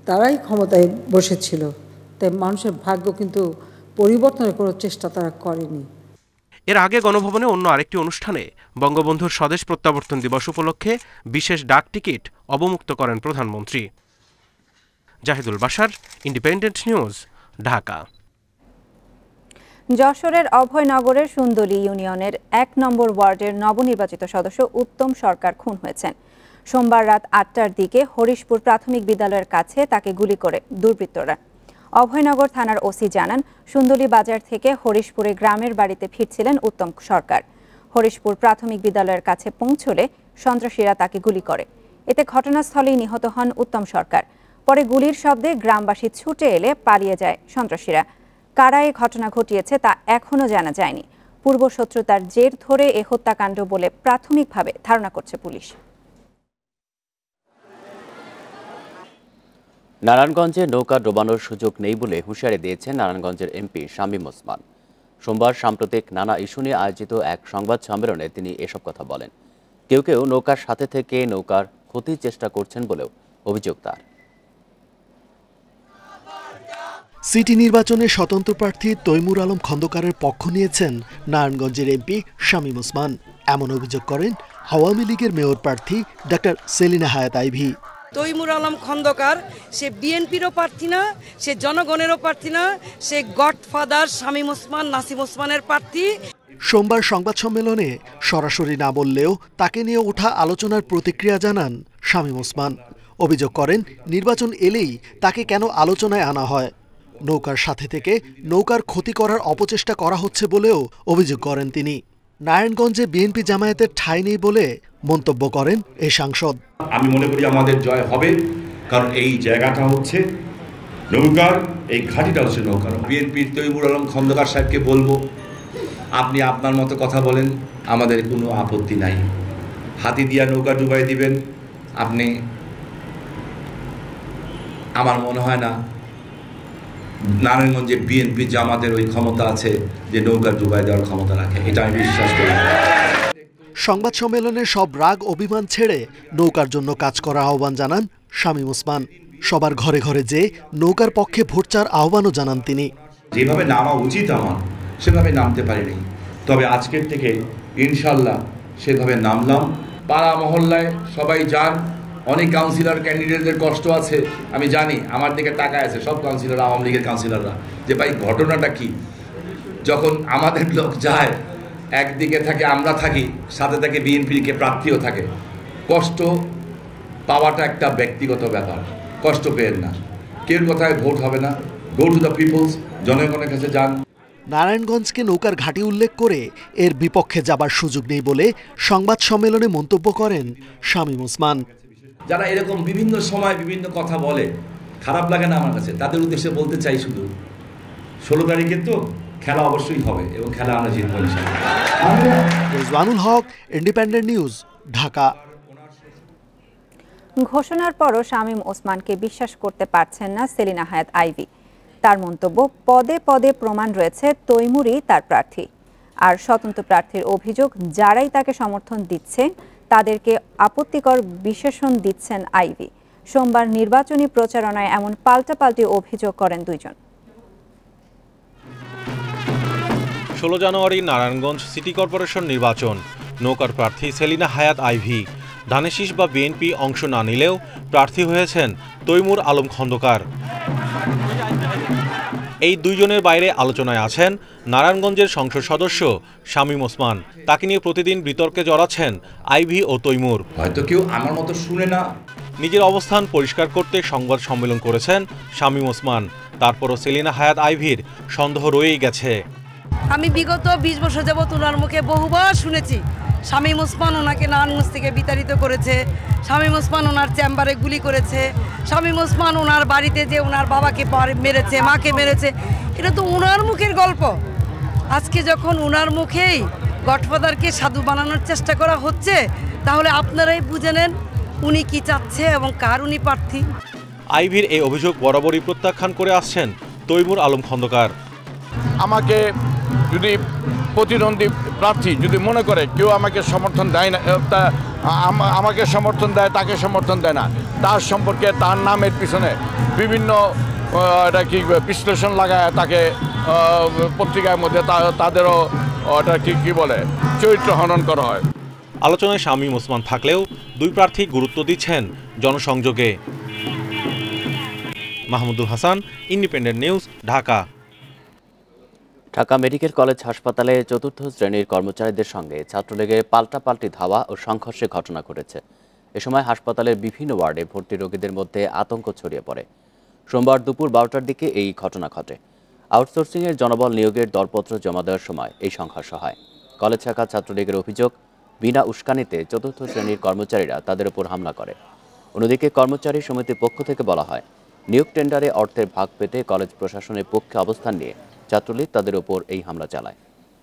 তারাই ক্ষমতায় বসেছিল। তাই মানুষের ভাগ্য কিন্তু পরিবর্তনের কোনো চেষ্টা তারা করেনি। এর আগে গণভবনে অন্য আরেকটি অনুষ্ঠানে বঙ্গবন্ধুর স্বদেশ প্রত্যাবর্তন দিবস উপলক্ষে বিশেষ ডাক টিকিট অবমুক্ত করেন প্রধানমন্ত্রী। Zahidul Bashar, Independent News, Dhaka. যশোরের অভয়নগরের সুন্দলী ইউনিয়নের ১ নম্বর ওয়ার্ডের নবনির্বাচিত সদস্য উত্তম সরকার খুন হয়েছেন। সোমবার রাত ৮টার দিকে হরিশপুর প্রাথমিক বিদ্যালয়ের কাছে তাকে গুলি করে দুর্বৃত্তরা। অভয়নগর থানার ওসি জানান, সুন্দলী বাজার থেকে হরিশপুরে গ্রামের বাড়িতে ফিরছিলেন উত্তম সরকার। হরিশপুর প্রাথমিক বিদ্যালয়ের কাছে পৌঁছলে সন্ত্রাসীরা তাকে গুলি করে। এতে ঘটনাস্থলেই নিহত হন উত্তম সরকার। পরে গুলির শব্দে গ্রামবাসী ছুটে এলে পালিয়ে যায় সন্ত্রাসীরা। কারা এ ঘটনা ঘটিয়েছে তা এখনও জানা যায়নি। পূর্বশত্রুতার জের ধরে এ হত্যাকাণ্ড বলে প্রাথমিকভাবে ধারণা করছে পুলিশ। নারায়ণগঞ্জে নৌকা ডোবানোর সুযোগ নেই বলে হুঁশিয়ারি দিয়েছেন নারায়ণগঞ্জের এমপি শামীম ওসমান। সোমবার সাম্প্রতিক নানা ইস্যু নিয়ে আয়োজিত এক সংবাদ সম্মেলনে তিনি এসব কথা বলেন। কেউ কেউ নৌকার সাথে থেকে নৌকার ক্ষতির চেষ্টা করছেন বলেও অভিযোগ তার। সিটি নির্বাচনে স্বতন্ত্র প্রার্থী তৈমুর আলম খন্দকারের পক্ষ নিয়েছেন নারায়ণগঞ্জের এমপি শামীম ওসমান। এমন অভিযোগ করেন আওয়ামী লীগের মেয়র প্রার্থী ডাক্তার সেলিনা হায়াত আইভী। তৈমুর আলম খন্দকার সে বিএনপিরও প্রার্থী না, সে জনগণেরও প্রার্থী না, সে গডফাদার শামীম ওসমান, নাসিম ওসমানের প্রার্থী। সোমবার সংবাদ সম্মেলনে সরাসরি না বললেও তাকে নিয়ে ওঠা আলোচনার প্রতিক্রিয়া জানান শামীম ওসমান। অভিযোগ করেন নির্বাচন এলেই তাকে কেন আলোচনায় আনা হয়। নৌকার সাথে থেকে নৌকার ক্ষতি করার অপচেষ্টা করা হচ্ছে বলেও অভিযোগ করেন তিনি। নারায়ণগঞ্জে বিএনপি জামায়াতের ঠাঁই নেই বলে মন্তব্য করেন এই সাংসদ। আমি মনে করি আমাদের জয় হবে, কারণ এই জায়গাটা হচ্ছে নৌকার, এই ঘাটিটা হচ্ছে নৌকার। বিএনপির তৈমুর আলম খন্দকার সাহেবকে বলবো, আপনি আপনার মতো কথা বলেন, আমাদের কোনো আপত্তি নাই। হাতি দিয়া নৌকা ডুবাই দিবেন আপনি, আমার মনে হয় না নারায়ণগঞ্জে বিএনপি জামাতের ওই ক্ষমতা আছে যে নৌকা ডুবাই দেওয়ার ক্ষমতা রাখে, এটা আমি বিশ্বাস করি। সংবাদ সম্মেলনে সব রাগ অভিমান ছেড়ে নৌকার জন্য কাজ করার আহ্বান জানান শামীম ওসমান। সবার ঘরে ঘরে যে নৌকার পক্ষে ভোট চাওয়ার আহ্বানও জানান তিনি। যেভাবে নামা উচিত আমার, সেভাবে নামতে পারিনি, তবে আজকের থেকে ইনশাল্লাহ সেভাবে নামলাম। পাড়া মহল্লায় সবাই যান, অনেক কাউন্সিলর ক্যান্ডিডেটদের কষ্ট আছে, আমি জানি। আমার দিকে তাকায় আছে সব কাউন্সিলর, আওয়ামী লীগের কাউন্সিলররা, যে ভাই ঘটনাটা কি। যখন আমাদের লোক যায়, একদিকে থাকে আমরা থাকি, সাথে থাকে বিএনপিকে প্রার্থীও থাকে। কষ্ট পাওয়াটা একটা ব্যক্তিগত ব্যাপার, কষ্ট পেয়েন না। কেউ কথায় ভোট হবে না, গো টু দ্য পিপলস, জনগণের কাছে যান। নারায়ণগঞ্জকে নৌকার ঘাঁটি উল্লেখ করে এর বিপক্ষে যাবার সুযোগ নেই বলে সংবাদ সম্মেলনে মন্তব্য করেন শামীম ওসমান। যারা এরকম বিভিন্ন সময় বিভিন্ন কথা বলে, খারাপ লাগে না আমার কাছে। তাদের উদ্দেশ্যে বলতে চাই শুধু, 16 তারিখে তো খেলা অবশ্যই হবে এবং খেলা আমরা জিতব ইনশাআল্লাহ। রিজওয়ানুল হক, ইন্ডিপেন্ডেন্ট নিউজ, ঢাকা। ঘোষণার পরও শামীম ওসমানকে বিশ্বাস করতে পারছেন না সেলিনা হায়াত আইভী। তার মন্তব্য, পদে পদে প্রমাণ রয়েছে তৈমুরই তার প্রার্থী। আর স্বতন্ত্র প্রার্থীর অভিযোগ, যারাই তাকে সমর্থন দিচ্ছে তাদেরকে আপত্তিকর বিশেষণ দিচ্ছেন আইভী। সোমবার নির্বাচনী প্রচারণায় এমন পাল্টাপাল্টি অভিযোগ করেন দুইজন। 16 জানুয়ারি নারায়ণগঞ্জ সিটি কর্পোরেশন নির্বাচন। নৌকার প্রার্থী সেলিনা হায়াত আইভী। ধানেশিস বা বিএনপি অংশ না নিলেও প্রার্থী হয়েছেন তৈমুর আলম খন্দকার। এই দুইজনের বাইরে আলোচনায় আছেন নারায়ণগঞ্জের সংসদ সদস্য শামীম ওসমান। তাকে নিয়ে প্রতিদিন বিতর্কে জড়াচ্ছেন আইভী ও তৈমুর। হয়তো কেউ আমার মতো শুনে না। নিজের অবস্থান পরিষ্কার করতে সংবাদ সম্মেলন করেছেন শামীম ওসমান। তারপরও সেলিনা হায়াত আইভীর সন্দেহ রয়েই গেছে। আমি বিগত 20 বছর যাবত ওনার মুখে বহুবার শুনেছি শামীম ওসমান ওনাকে নারায়ণগঞ্জ থেকে বিতাড়িত করেছে, শামীম ওসমান ওনার চেম্বারে গুলি করেছে, শামীম ওসমান ওনার বাড়িতে যে ওনার বাবাকে মেরেছে, মাকে মেরেছে। এটা তো ওনার মুখের গল্প। আজকে যখন ওনার মুখেই গডফাদারকে সাধু বানানোর চেষ্টা করা হচ্ছে, তাহলে আপনারাই বুঝে নেন উনি কি চাচ্ছে এবং কার উনি প্রার্থী। আইভীর এই অভিযোগ বরাবরই প্রত্যাখ্যান করে আসছেন তৈমুর আলম খন্দকার। আমাকে যদি প্রতিদ্বন্দ্বী প্রার্থী যদি মনে করে কেউ আমাকে সমর্থন দেয় না, আমাকে সমর্থন দেয়, তাকে সমর্থন দেয় না, তার সম্পর্কে তার নামের পিছনে বিভিন্ন এটা কি বিশ্লেষণ লাগায় তাকে পত্রিকার মধ্যে তাদেরও ওটা কি বলে চরিত্র হনন করা হয়। আলোচনায় শামীম ওসমান থাকলেও দুই প্রার্থী গুরুত্ব দিচ্ছেন জনসংযোগে। Mahmudul Hasan, Independent News, Dhaka. Dhaka medical college হাসপাতালে চতুর্থ শ্রেণীর কর্মচারীদের সঙ্গে ছাত্রলীগের পাল্টাপাল্টি ধাওয়া ও সংঘর্ষের ঘটনা ঘটেছে। এ সময় হাসপাতালের বিভিন্ন ওয়ার্ডে ভর্তি রোগীদের মধ্যে আতঙ্ক ছড়িয়ে পড়ে। সোমবার দুপুর 12টার দিকে এই ঘটনা ঘটে। আউটসোর্সিংয়ের জনবল নিয়োগের দরপত্র জমা দেওয়ার সময় এই সংঘর্ষ হয়। কলেজ শাখা ছাত্রলীগের অভিযোগ, বিনা উস্কানিতে চতুর্থ শ্রেণীর কর্মচারীরা তাদের উপর হামলা করে। অন্যদিকে কর্মচারী সমিতির পক্ষ থেকে বলা হয়, নিয়োগ টেন্ডারে অর্থের ভাগ পেতে কলেজ প্রশাসনের পক্ষে অবস্থান নিয়ে ছাত্রলীগ তাদের উপর এই হামলা চালায়।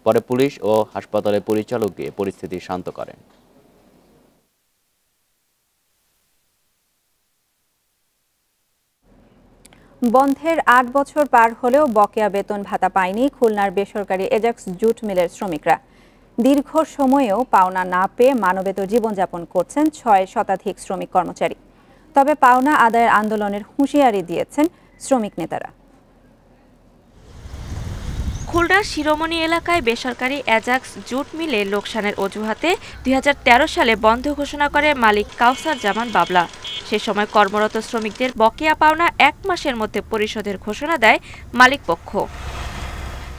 পরে পুলিশ ও হাসপাতালের পরিচালক গিয়ে পরিস্থিতি শান্ত করেন। বন্ধের ৮ বছর পার হলেও বকেয়া বেতন ভাতা পায়নি খুলনার বেসরকারি এজাক্স জুট মিলের শ্রমিকরা। দীর্ঘ সময়েও পাওনা না পেয়ে মানবেতর জীবনযাপন করছেন ৬ শতাধিক শ্রমিক কর্মচারী। তবে পাওনা আদায়ের আন্দোলনের হুঁশিয়ারি দিয়েছেন শ্রমিক নেতারা। খুলনার শিরোমণি এলাকায় বেসরকারি এজাক্স জুট মিলে লোকসানের অজুহাতে ২০১৩ সালে বন্ধ ঘোষণা করে মালিক কাউসার জামান বাবলা। সে সময় কর্মরত শ্রমিকদের বকেয়া পাওনা ১ মাসের মধ্যে পরিশোধের ঘোষণা দেয় মালিক পক্ষ।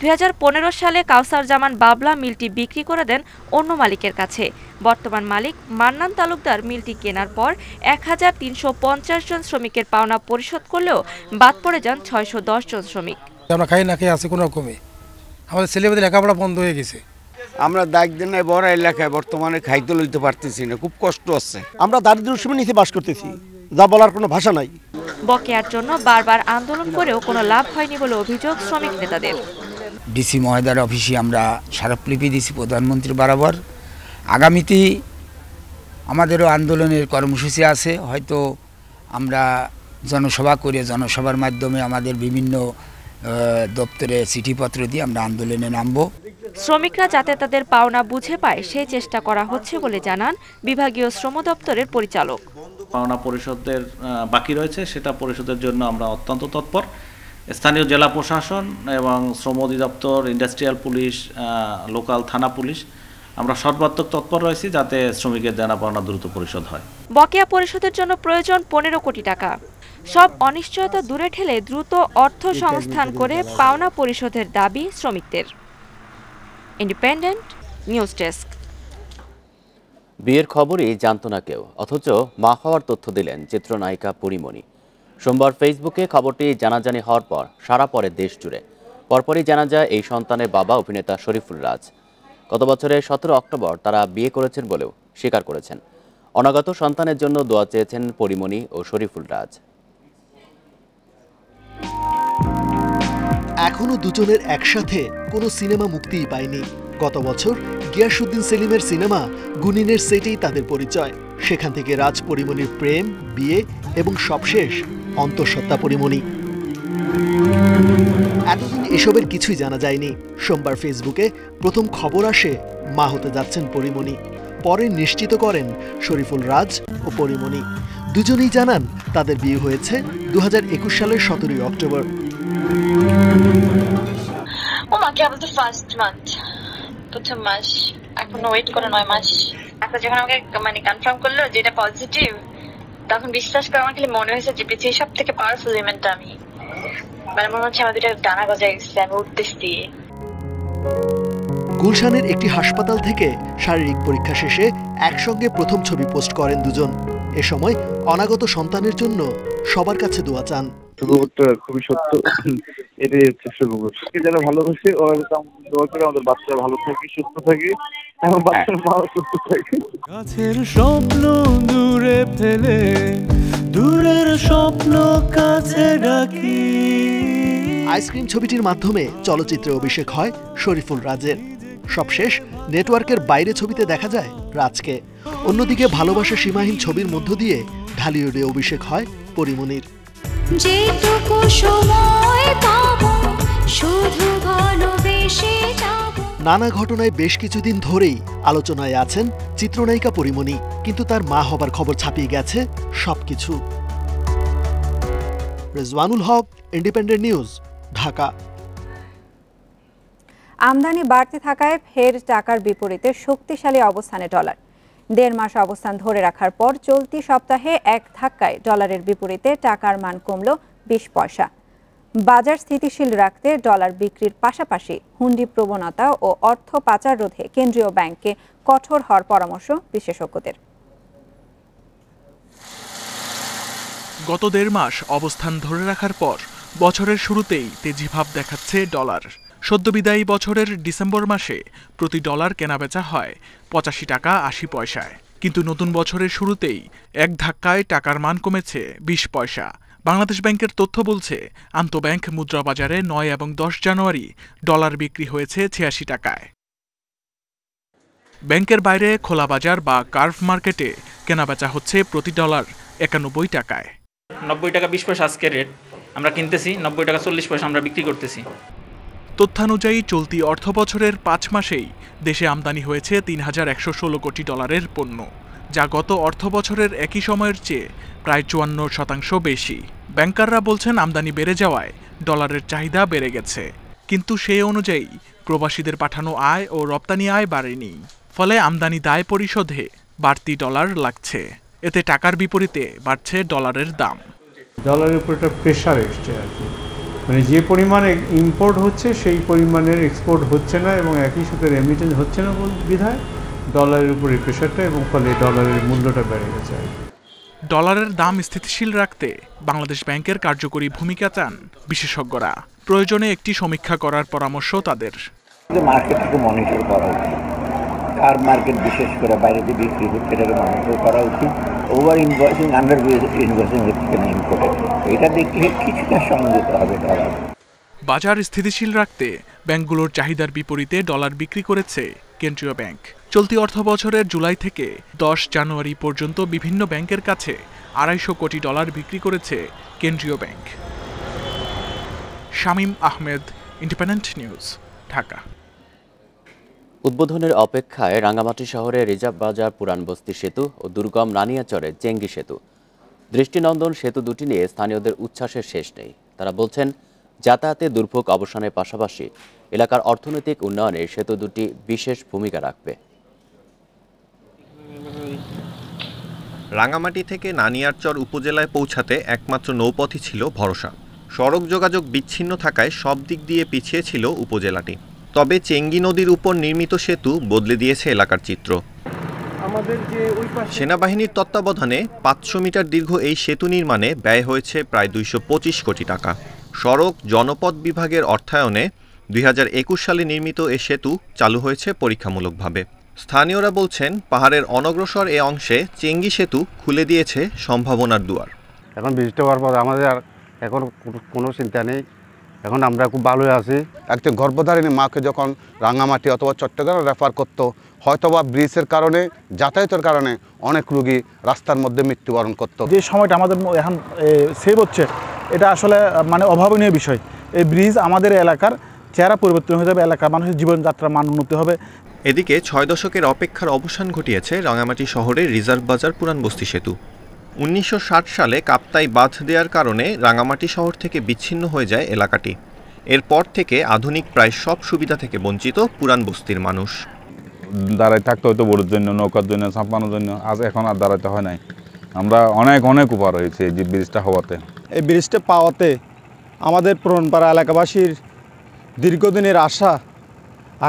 ২০১৫ সালে কাউসার জামান বাবলা মিলটি বিক্রি করে দেন অন্য মালিকের কাছে। বর্তমান মালিক মান্নান তালুকদার মিলটি কেনার পর ১৩৫০ জন শ্রমিকের পাওনা পরিশোধ করলেও বাদ পড়ে যান ৬১০ জন শ্রমিক। আমরা খাই না খেয়ে আছি কোনো রকমে, আমাদের ছেলেমেয়েদের লেখাপড়া বন্ধ হয়ে গেছে। আমরা দাগ দিন বড় এলাকায় বর্তমানে খাইতে লইতে পারতেছি না, খুব কষ্ট হচ্ছে। আমরা দারিদ্র্য সীমার নিচে বাস করতেছি, যা বলার কোনো ভাষা নাই। বকেয়ার জন্য বারবার আন্দোলন করেও কোনো লাভ হয়নি বলে অভিযোগ শ্রমিক নেতাদের। ডিসি মহোদয়ের অফিসে আমরা স্মারকলিপি দিয়েছি প্রধানমন্ত্রী বরাবর। আগামীতে আমাদেরও আন্দোলনের কর্মসূচি আছে, হয়তো আমরা জনসভা করে জনসভার মাধ্যমে আমাদের বিভিন্ন দপ্তরে চিঠিপত্র দিয়ে আমরা আন্দোলনে নামব। শ্রমিকরা যাতে তাদের পাওনা বুঝে পায় সেই চেষ্টা করা হচ্ছে বলে জানান বিভাগীয় শ্রম দপ্তরের পরিচালক। পাওনা পরিশোধের বাকি রয়েছে, সেটা পরিশোধের জন্য আমরা অত্যন্ত তৎপর। স্থানীয় জেলা প্রশাসন এবং শ্রম অধিদপ্তর, ইন্ডাস্ট্রিয়াল পুলিশ, লোকাল থানা পুলিশ, আমরা সর্বাত্মক তৎপর রয়েছি যাতে শ্রমিকের দেনা পাওনা দ্রুত পরিশোধ হয়। বকেয়া পরিশোধের জন্য প্রয়োজন ১৫ কোটি টাকা। সব অনিশ্চয়তা দূরে ঠেলে দ্রুত অর্থ সংস্থান করে পাওনা পরিশোধের দাবি শ্রমিকদের। Independent news desk. বিয়ের খবরই জানত না কেউ, অথচ মা হওয়ার তথ্য দিলেন চিত্রনায়িকা পরিমণি। সোমবার ফেসবুকে খবরটি জানাজানি হওয়ার পর সারা পড়ে দেশ জুড়ে। পরপরই জানা যায় এই সন্তানের বাবা অভিনেতা শরীফুল রাজ। গত বছরের ১৭ অক্টোবর তারা বিয়ে করেছেন বলেও স্বীকার করেছেন। অনাগত সন্তানের জন্য দোয়া চেয়েছেন পরিমণি ও শরীফুল রাজ। এখনো দুজনের একসাথে কোনো সিনেমা মুক্তিই পায়নি। গত বছর গিয়াসউদ্দিন সেলিমের সিনেমা গুনিনের সেটেই তাদের পরিচয়। সেখান থেকে রাজ পরিমণির প্রেম, বিয়ে এবং সবশেষ অন্তঃসত্ত্বা পরিমণি। এতদিন এসবের কিছুই জানা যায়নি। সোমবার ফেসবুকে প্রথম খবর আসে মা হতে যাচ্ছেন পরিমণি। পরে নিশ্চিত করেন শরীফুল রাজ ও পরিমণি। দুজনেই জানান তাদের বিয়ে হয়েছে ২০২১ সালের ১৭ অক্টোবর। প্রথম মাস, এখন ওয়েট করে ৯ মাস। এখন যখন আমাকে কনফার্ম করলো যেটা পজিটিভ, তখন বিশ্বাস করে আমার খালি মনে হয়েছে যে পৃথিবীর সব থেকে পাওয়ারফুল উইমেনটা আমি। মনে হচ্ছে আমার দুটা ডানা গজায় গেছে, আমি উঠতেছি। গুলশানের একটি হাসপাতাল থেকে শারীরিক পরীক্ষা শেষে একসঙ্গে প্রথম ছবি পোস্ট করেন দুজন। এ সময় অনাগত সন্তানের জন্য সবার কাছে দোয়া চান। খুবই সত্য, এটাই হচ্ছে শুভকর। যারা ভালোবাসে দোয়া করে আমাদের বাচ্চা ভালো থাকে, সুস্থ থাকে, এবং বাচ্চার মাও সুস্থ থাকে। গাছের স্বপ্ন দূরে ফেলে দূরের স্বপ্ন কাছে ডাকি। আইসক্রিম ছবিটির মাধ্যমে চলচ্চিত্রে অভিষেক হয় শরীফুল রাজের। সবশেষ নেটওয়ার্কের বাইরে ছবিতে দেখা যায় রাজকে। অন্যদিকে ভালোবাসা সীমাহীন ছবির মধ্য দিয়ে ঢালিউডে অভিষেক হয় পরিমণির। যেটুকু সময় পাবো শুধু ভালোবেসে যাবো। নানা ঘটনায় বেশ কিছুদিন ধরেই আলোচনায় আছেন চিত্রনায়িকা পরিমণি, কিন্তু তার মা হবার খবর ছাপিয়ে গেছে সবকিছু। রেজওয়ানুল হক, ইন্ডিপেন্ডেন্ট নিউজ, ঢাকা। আমদানি বাড়তে থাকায় ফের টাকার বিপরীতে শক্তিশালী অবস্থানে ডলার। 1.5 মাস অবস্থান ধরে রাখার পর চলতি সপ্তাহে এক ধাক্কায় ডলারের বিপরীতে টাকার মান কমল 20 পয়সা। বাজার স্থিতিশীল রাখতে ডলার বিক্রির পাশাপাশি হুন্ডি প্রবণতা ও অর্থ পাচার রোধে কেন্দ্রীয় ব্যাংককে কঠোর হওয়ার পরামর্শ বিশেষজ্ঞদের। গত 1.5 মাস অবস্থান ধরে রাখার পর বছরের শুরুতেই তেজিভাব দেখাচ্ছে ডলার। সদ্যবিদায়ী বছরের ডিসেম্বর মাসে প্রতি ডলার কেনাবেচা হয় 85 টাকা 80 পয়সায়, কিন্তু নতুন বছরের শুরুতেই এক ধাক্কায় টাকার মান কমেছে 20 পয়সা। বাংলাদেশ ব্যাংকের তথ্য বলছে, আন্তঃব্যাংক মুদ্রা বাজারে 9 এবং 10 জানুয়ারি ডলার বিক্রি হয়েছে 86 টাকায়। ব্যাংকের বাইরে খোলা বাজার বা কার্ভ মার্কেটে কেনাবেচা হচ্ছে প্রতি ডলার 91 টাকায়। 90 টাকা 20 পয়সা আজকের রেট, আমরা কিনতেছি 90 টাকা 40 পয়সা আমরা বিক্রি করতেছি। তথ্যানুযায়ী চলতি অর্থবছরের 5 মাসেই দেশে আমদানি হয়েছে 3116 কোটি ডলারের পণ্য, যা গত অর্থবছরের একই সময়ের চেয়ে প্রায় 54% বেশি। ব্যাংকাররা বলছেন, আমদানি বেড়ে যাওয়ায় ডলারের চাহিদা বেড়ে গেছে, কিন্তু সেই অনুযায়ী প্রবাসীদের পাঠানো আয় ও রপ্তানি আয় বাড়েনি। ফলে আমদানি দায় পরিশোধে বাড়তি ডলার লাগছে। এতে টাকার বিপরীতে বাড়ছে ডলারের দাম। ডলারের উপর একটা প্রেশার এসছে আর কি, মানে যে পরিমাণে ইম্পোর্ট হচ্ছে সেই পরিমাণের এক্সপোর্ট হচ্ছে না এবং একই সাথে রেমিটেন্স হচ্ছে না বিধায় ডলারের উপরে প্রেশারটা, এবং ফলে ডলারের মূল্যটা বেড়ে গেছে। ডলারের দাম স্থিতিশীল রাখতে বাংলাদেশ ব্যাংকের কার্যকরী ভূমিকা চান বিশেষজ্ঞরা। প্রয়োজনে একটি সমীক্ষা করার পরামর্শ তাদের। মার্কেটকে মনিটর করা উচিত, কার মার্কেট বিশেষ করে বাইরে দিয়ে বিক্রি হচ্ছে এটাকে মনিটর করা উচিত। ওভার ইনভয়েসিং, আন্ডার ইনভয়েসিং হচ্ছে কিনা ইম্পোর্টে, এটা দেখলে কিছুটা সংযত হবে ডলার। বাজার স্থিতিশীল রাখতে ব্যাংকগুলোর চাহিদার বিপরীতে ডলার বিক্রি করেছে কেন্দ্রীয় ব্যাংক। চলতি অর্থবছরের জুলাই থেকে 10 জানুয়ারি পর্যন্ত বিভিন্ন ব্যাংকের কাছে 250 কোটি ডলার বিক্রি করেছে কেন্দ্রীয় bank. Shamim Ahmed, independent News, Dhaka. উদ্বোধনের অপেক্ষায় রাঙ্গামাটি শহরে রিজার্ভ বাজার পুরান বস্তি সেতু ও দুর্গম রানিয়াচরের চেঙ্গি সেতু। দৃষ্টিনন্দন সেতু দুটি নিয়ে স্থানীয়দের উচ্ছ্বাসের শেষ নেই। তারা বলছেন, যাতায়াতে দুর্ভোগ অবসানের পাশাপাশি এলাকার অর্থনৈতিক উন্নয়নে সেতু দুটি বিশেষ ভূমিকা রাখবে। রাঙ্গামাটি থেকে নানিয়ারচর উপজেলায় পৌঁছাতে একমাত্র নৌপথই ছিল ভরসা। সড়ক যোগাযোগ বিচ্ছিন্ন থাকায় সব দিক দিয়ে পিছিয়ে ছিল উপজেলাটি। তবে চেঙ্গি নদীর উপর নির্মিত সেতু বদলে দিয়েছে এলাকার চিত্র। সেনাবাহিনীর তত্ত্বাবধানে 500 মিটার দীর্ঘ এই সেতু নির্মাণে ব্যয় হয়েছে প্রায় 225 কোটি টাকা। সড়ক জনপথ বিভাগের অর্থায়নে 2021 সালে নির্মিত এ সেতু চালু হয়েছে পরীক্ষামূলকভাবে। স্থানীয়রা বলছেন, পাহাড়ের অনগ্রসর এ অংশে চেঙ্গি সেতু খুলে দিয়েছে সম্ভাবনার দুয়ার। এখন ব্রিজটা হওয়ার পর আমাদের আর এখন কোনো চিন্তা নেই, এখন আমরা খুব ভালোই আছি। একজন গর্ভধারিণী মাকে যখন রাঙ্গামাটি অথবা চট্টগ্রাম রেফার করতো, হয়তোবা ব্রিজের কারণে, যাতায়াতের কারণে অনেক রোগী রাস্তার মধ্যে মৃত্যুবরণ করতো। যে সময়টা আমাদের এখন সেভ হচ্ছে, এটা আসলে মানে অভাবনীয় বিষয়। এই ব্রিজ আমাদের এলাকার চেহারা পরিবর্তন হয়ে যাবে, এলাকার মানুষের জীবনযাত্রার মান উন্নতি হবে। এদিকে 6 দশকের অপেক্ষার অবসান ঘটিয়েছে রাঙ্গামাটি শহরের রিজার্ভ বাজার পুরান বস্তি সেতু। 1960 সালে কাপ্তাই বাঁধ দেওয়ার কারণে রাঙ্গামাটি শহর থেকে বিচ্ছিন্ন হয়ে যায় এলাকাটি। এরপর থেকে আধুনিক প্রায় সব সুবিধা থেকে বঞ্চিত পুরান বস্তির মানুষ। দাঁড়াই থাকতে হয়তো বোটের জন্য, নৌকার জন্য, চাপানোর জন্য, আজ এখন আর দাঁড়াতে হয় নাই। আমরা অনেক উপকার হয়েছে এই ব্রিজটা হওয়াতে। এই ব্রিজটা পাওয়াতে আমাদের পুরনপাড়া এলাকাবাসীর দীর্ঘদিনের আশা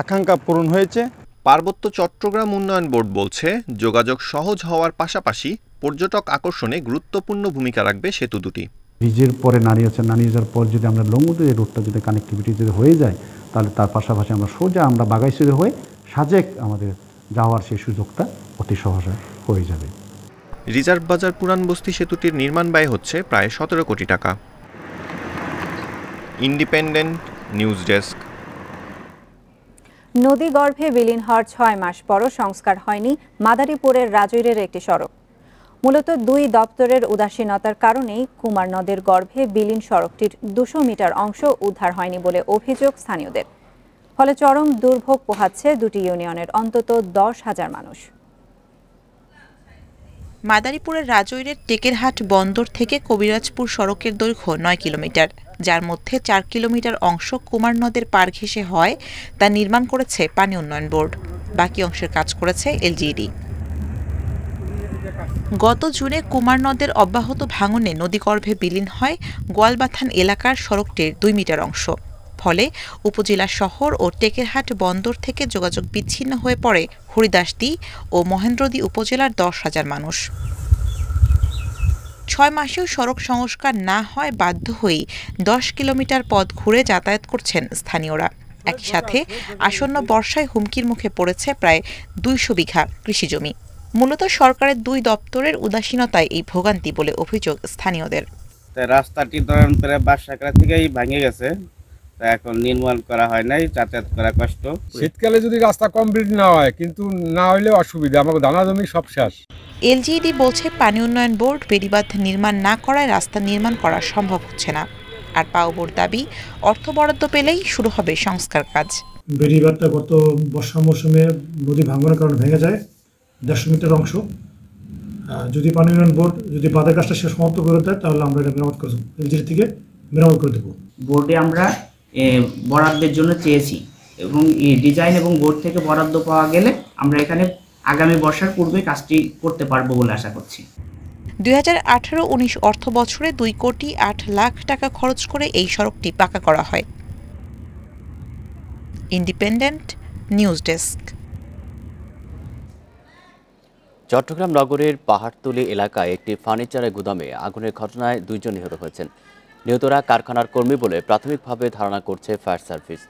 আকাঙ্ক্ষা পূরণ হয়েছে। পার্বত্য চট্টগ্রাম উন্নয়ন বোর্ড বলছে, যোগাযোগ সহজ হওয়ার পাশাপাশি পর্যটক আকর্ষণে গুরুত্বপূর্ণ ভূমিকা রাখবে সেতু দুটি। ব্রিজের পরে নানিয়ার পর যদি আমরা লংউডের এই রোডটা যদি কানেক্টিভিটি যদি হয়ে যায়, তাহলে তার পাশাপাশি আমরা সোজা আমরা বাগাইছড়ি হয়ে সাজেক আমাদের যাওয়ার সেই সুযোগটা অতি সহজে হয়ে যাবে। রিজার্ভ বাজার পুরান বস্তি সেতুটির নির্মাণ ব্যয় হচ্ছে প্রায় 17 কোটি টাকা। Independent news desk. নদী গর্ভে বিলীন হওয়ার 6 মাস পরও সংস্কার হয়নি মাদারীপুরের রাজৈরের একটি সড়ক। মূলত 2 দপ্তরের উদাসীনতার কারণেই কুমার নদের গর্ভে বিলীন সড়কটির 200 মিটার অংশ উদ্ধার হয়নি বলে অভিযোগ স্থানীয়দের। ফলে চরম দুর্ভোগ পোহাচ্ছে দুটি ইউনিয়নের অন্তত 10,000 মানুষ। মাদারীপুরের রাজৈরের টেকেরহাট বন্দর থেকে কবিরাজপুর সড়কের দৈর্ঘ্য 9 কিলোমিটার, যার মধ্যে 4 কিলোমিটার অংশ কুমার নদের পাড় ঘেঁষে হয় তা নির্মাণ করেছে পানি উন্নয়ন বোর্ড। বাকি অংশের কাজ করেছে এলজিইডি। গত জুনে কুমার নদের অব্যাহত ভাঙনে নদীগর্ভে বিলীন হয় গোয়ালবাথান এলাকার সড়কটির 2 মিটার অংশ। ফলে উপজেলা শহর ও টেকেরহাট বন্দর থেকে যোগাযোগ বিচ্ছিন্ন হয়ে পড়ে হরিদাসদী ও মহেন্দ্রদী উপজেলার 10,000 মানুষ। 6 মাসেও সড়ক সংস্কার না হয় বাধ্য হয়ে 10 কিলোমিটার পথ ঘুরে যাতায়াত করছেন স্থানীয়রা। একই সাথে আসন্ন বর্ষায় হুমকির মুখে পড়েছে প্রায় 200 বিঘা কৃষিজমি। মূলত সরকারের 2 দপ্তরের উদাসীনতায় এই ভোগান্তি বলে অভিযোগ স্থানীয়দের। রাস্তাটি ধরেন প্রায় বর্ষাকাল থেকেই ভেঙে গেছে, এখন নির্মাণ করা হয় নাই, যাতায়াত করা কষ্ট। শীতকালে যদি রাস্তা কমপ্লিট না হয়, কিন্তু না হইলে অসুবিধা, আমাদের দানা জমি সব শেষ। এলজিইডি বলছে পানি উন্নয়ন বোর্ড বেড়িবাঁধ নির্মাণ না করায় রাস্তা নির্মাণ করা সম্ভব হচ্ছে না। আর পাওবোর দাবি অর্থ বরাদ্দ পেলেই শুরু হবে সংস্কার কাজ। বেড়িবাঁধটা গত বর্ষা মৌসুমে নদী ভাঙনের কারণে ভেঙে যায় 150 মিটার অংশ। যদি পানি উন্নয়ন বোর্ড যদি বাঁধের কাজটা সে সমাপ্ত করে দেয় তাহলে আমরা এটা মেরামত করব, এলজিইডি থেকে মেরামত করে দেবো। বোর্ডে আমরা বরাদ্দের জন্য চেয়েছি এবং ডিজাইন এবং বোর্ড থেকে বরাদ্দ পাওয়া গেলে আমরা এখানে আগামী বর্ষার পূর্বে কাজটি করতে পারবো বলে আশা করছি। 2018-19 অর্থ বছরে 2 কোটি 8 লাখ টাকা খরচ করে এই সড়কটি পাকা করা হয়। Independent news desk. চট্টগ্রাম নগরের পাহাড়তলী এলাকায় একটি ফার্নিচারের গুদামে আগুনের ঘটনায় 2 জন নিহত হয়েছেন। নিহতরা কারখানার কর্মী বলে প্রাথমিকভাবে ধারণা করছে ফায়ার সার্ভিস।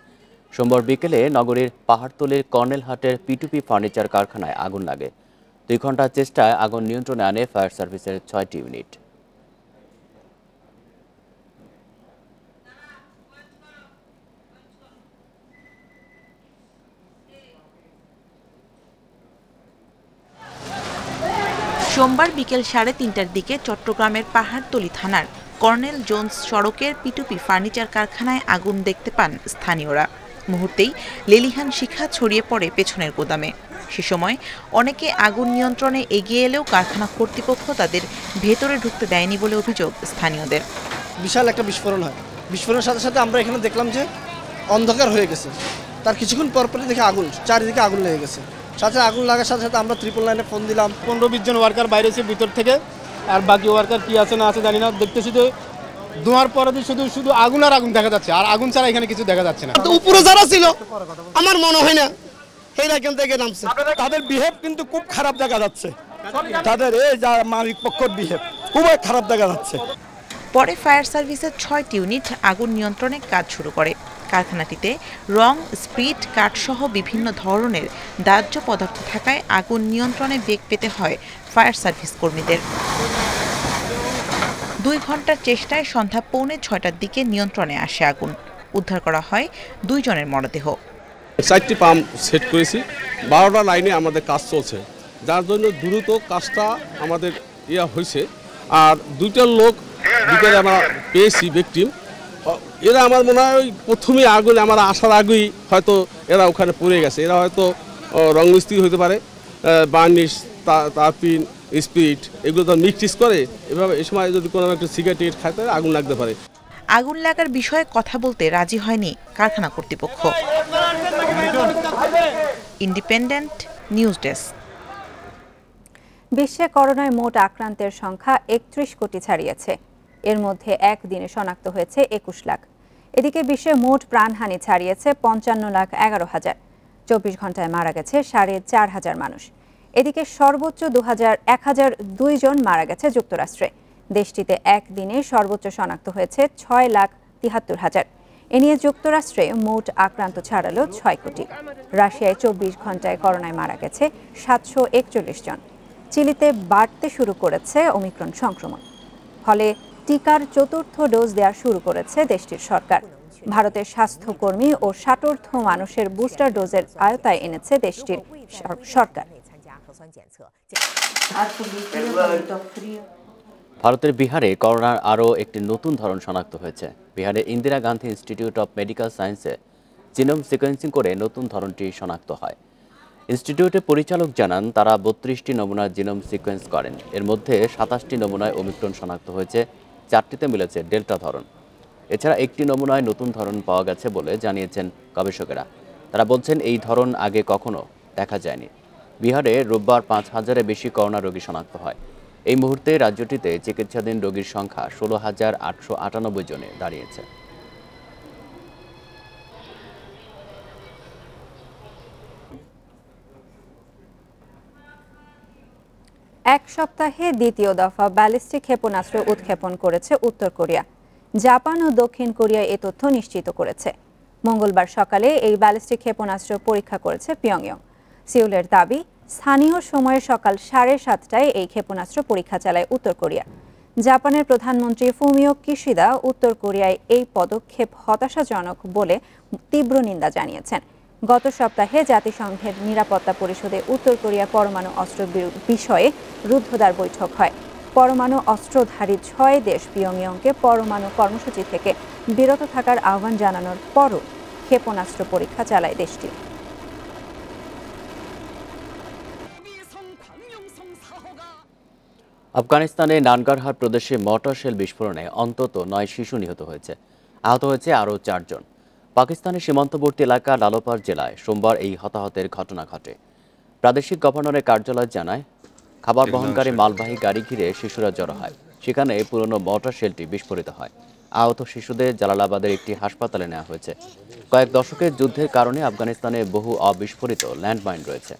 সোমবার বিকেলে নগরীর পাহাড়তলীর কর্নেলহাটের P2P ফার্নিচার কারখানায় আগুন লাগে। 2 ঘণ্টার চেষ্টায় আগুন নিয়ন্ত্রণে আনে ফায়ার সার্ভিসের 6টি ইউনিট। সোমবার বিকেল 3:30টার দিকে চট্টগ্রামের পাহাড়তলী থানার কর্নেল জোন্স সড়কের P2P ফার্নিচার কারখানায় আগুন দেখতে পান স্থানীয়রা। মুহূর্তেই লেলিহান শিখা ছড়িয়ে পড়ে পেছনের গোদামে। সে সময় অনেকে আগুন নিয়ন্ত্রণে এগিয়ে এলেও কারখানা কর্তৃপক্ষ তাদের ভেতরে ঢুকতে দেয়নি বলে অভিযোগ স্থানীয়দের। বিশাল একটা বিস্ফোরণ হয়, বিস্ফোরণের সাথে সাথে আমরা এখানে দেখলাম যে অন্ধকার হয়ে গেছে। তার কিছুক্ষণ পরপরই দেখে আগুন, চারিদিকে আগুন লেগে গেছে। সাথে আগুন লাগার সাথে সাথে আমরা 999-এ ফোন দিলাম। 15-20 জন ওয়ার্কার বাইরে এসে ভিতর থেকে, আর বাকি ওয়ার্কার কি আছে না আছে জানি না, দেখতেছি যে ধোঁয়ার পরে শুধু আগুন আর আগুন দেখা যাচ্ছে, আর আগুন ছাড়া এখানে কিছু দেখা যাচ্ছে না। উপরে যারা ছিল আমার মনে হয় না এরা এখান থেকে নামছে। তাদের বিহেভ কিন্তু খুব খারাপ দেখা যাচ্ছে, তাদের এই যা মালিক পক্ষের বিহেভ খুবই খারাপ দেখা যাচ্ছে। পরে ফায়ার সার্ভিসের 6টি ইউনিট আগুন নিয়ন্ত্রণে কাজ শুরু করে। কারখানাটিতে রং, স্পিড, কাঠসহ বিভিন্ন ধরনের দাহ্য পদার্থ থাকায় আগুন নিয়ন্ত্রণে বেগ পেতে হয় ফায়ার সার্ভিস কর্মীদের। 2 ঘণ্টার চেষ্টায় সন্ধ্যা 5:45টার দিকে নিয়ন্ত্রণে আসে আগুন। উদ্ধার করা হয় 2 জনের মরদেহ। 4টি পাম্প সেট করেছি, 12টা লাইনে আমাদের কাজ চলছে, যার জন্য দ্রুত কাজটা আমাদের হয়েছে। আর 2টা লোক বিকেলে আমরা পেয়েছি ভিকটিম। এরা আমার মনে হয় প্রথমে আগুন আমার আসার আগেই হয়তো এরা ওখানে পড়ে গেছে। এরা হয়তো রং মিস্ত্রি হতে পারে, বার্নিশ, তারপিন, স্পিরিট এগুলো তো মিক্স করে, এভাবে এই সময় যদি কোনো একটা সিগারেট খায় তাহলে আগুন লাগতে পারে। আগুন লাগার বিষয়ে কথা বলতে রাজি হয়নি কারখানা কর্তৃপক্ষ। Independent news desk. বিশ্বে করোনায় মোট আক্রান্তের সংখ্যা 31 কোটি ছাড়িয়েছে। এর মধ্যে একদিনে শনাক্ত হয়েছে 21 লাখ। এদিকে বিশ্বে মোট প্রাণহানি ছাড়িয়েছে 55,11,000। 24 ঘন্টায় মারা গেছে 4,500 মানুষ। এদিকে সর্বোচ্চ 1,002 জন মারা গেছে যুক্তরাষ্ট্রে। দেশটিতে একদিনে সর্বোচ্চ শনাক্ত হয়েছে 6,73,000। এ নিয়ে যুক্তরাষ্ট্রে মোট আক্রান্ত ছাড়ালো 6 কোটি। রাশিয়ায় 24 ঘন্টায় করোনায় মারা গেছে 741 জন। চিলিতে বাড়তে শুরু করেছে ওমিক্রন সংক্রমণ, ফলে টিকার 4র্থ ডোজ দেওয়া শুরু করেছে দেশটির সরকার। ভারতের স্বাস্থ্যকর্মী ও 60 মানুষের বুস্টার ডোজের আওতায় এনেছে দেশটির সরকার। ভারতের বিহারে করোনার আরও একটি নতুন ধরন শনাক্ত হয়েছে। বিহারের Indira Gandhi institute of medical সায়েন্সে জিনোম সিকোয়েন্সিং করে নতুন ধরনটি শনাক্ত হয়। ইনস্টিটিউটের পরিচালক জানান, তারা 32টি নমুনার জিনোম সিকোয়েন্স করেন। এর মধ্যে 27টি নমুনায় ওমিক্রন শনাক্ত হয়েছে, 4টিতে মিলেছে ডেল্টা ধরন। এছাড়া একটি নমুনায় নতুন ধরন পাওয়া গেছে বলে জানিয়েছেন গবেষকেরা। তারা বলছেন, এই ধরন আগে কখনো দেখা যায়নি। বিহারে রোববার 5,000-এর বেশি করোনা রোগী শনাক্ত হয়। এই মুহূর্তে রাজ্যটিতে চিকিৎসাধীন রোগীর সংখ্যা 16,898 জনে দাঁড়িয়েছে। এক সপ্তাহে দ্বিতীয় দফা ব্যালিস্টিক ক্ষেপণাস্ত্র উৎক্ষেপণ করেছে উত্তর কোরিয়া। জাপান ও দক্ষিণ কোরিয়া এ তথ্য নিশ্চিত করেছে। মঙ্গলবার সকালে এই ব্যালিস্টিক ক্ষেপণাস্ত্র পরীক্ষা করেছে পিয়ংইয়ং। সিউলের দাবি, স্থানীয় সময়ে সকাল 7:30টায় এই ক্ষেপণাস্ত্র পরীক্ষা চালায় উত্তর কোরিয়া। জাপানের প্রধানমন্ত্রী ফুমিও কিশিদা উত্তর কোরিয়ায় এই পদক্ষেপ হতাশাজনক বলে তীব্র নিন্দা জানিয়েছেন। গত সপ্তাহে জাতিসংঘের নিরাপত্তা পরিষদে উত্তর কোরিয়া পরমাণু অস্ত্র বিষয়ে রুদ্ধদ্বার বৈঠক হয়। পরমাণু অস্ত্রধারী 6 দেশ পিয়ংইয়ংকে পরমাণু কর্মসূচি থেকে বিরত থাকার আহ্বান জানানোর পরও ক্ষেপণাস্ত্র পরীক্ষা চালায় দেশটি। আফগানিস্তানে নানগারহার প্রদেশে মর্টার শেল বিস্ফোরণে অন্তত 9 শিশু নিহত হয়েছে। আহত হয়েছে আরও 4 জন। পাকিস্তানের সীমান্তবর্তী এলাকা লালোপার জেলায় সোমবার এই হতাহতের ঘটনা ঘটে। প্রাদেশিক গভর্নরের কার্যালয় জানায়, খাবার বহনকারী মালবাহী গাড়ি ঘিরে শিশুরা জড়ো হয়। সেখানে পুরনো মর্টার শেলটি বিস্ফোরিত হয়। আহত শিশুদের জালালাবাদের একটি হাসপাতালে নেওয়া হয়েছে। কয়েক দশকের যুদ্ধের কারণে আফগানিস্তানে বহু অবিস্ফোরিত ল্যান্ডমাইন রয়েছে।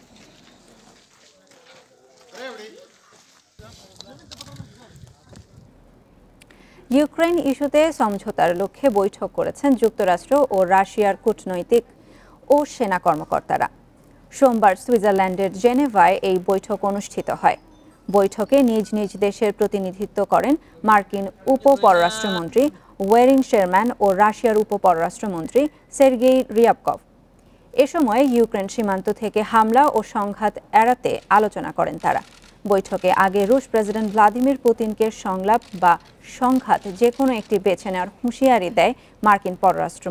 ইউক্রেন ইস্যুতে সমঝোতার লক্ষ্যে বৈঠক করেছেন যুক্তরাষ্ট্র ও রাশিয়ার কূটনৈতিক ও সেনা কর্মকর্তারা। সোমবার সুইজারল্যান্ডের জেনেভায় এই বৈঠক অনুষ্ঠিত হয়। বৈঠকে নিজ নিজ দেশের প্রতিনিধিত্ব করেন মার্কিন উপ-পররাষ্ট্রমন্ত্রী ওয়েরিং শেরম্যান ও রাশিয়ার উপ-পররাষ্ট্রমন্ত্রী সের্গেই রিয়াবকভ। এ সময় ইউক্রেন সীমান্ত থেকে হামলা ও সংঘাত এড়াতে আলোচনা করেন তারা। বৈঠকে আগে রুশ প্রেসিডেন্ট ভ্লাদিমির পুতিনকে সংলাপ বা সংঘাত যে কোনো একটি বেছে নেওয়ার হুঁশিয়ারি দেয় মার্কিন পররাষ্ট্র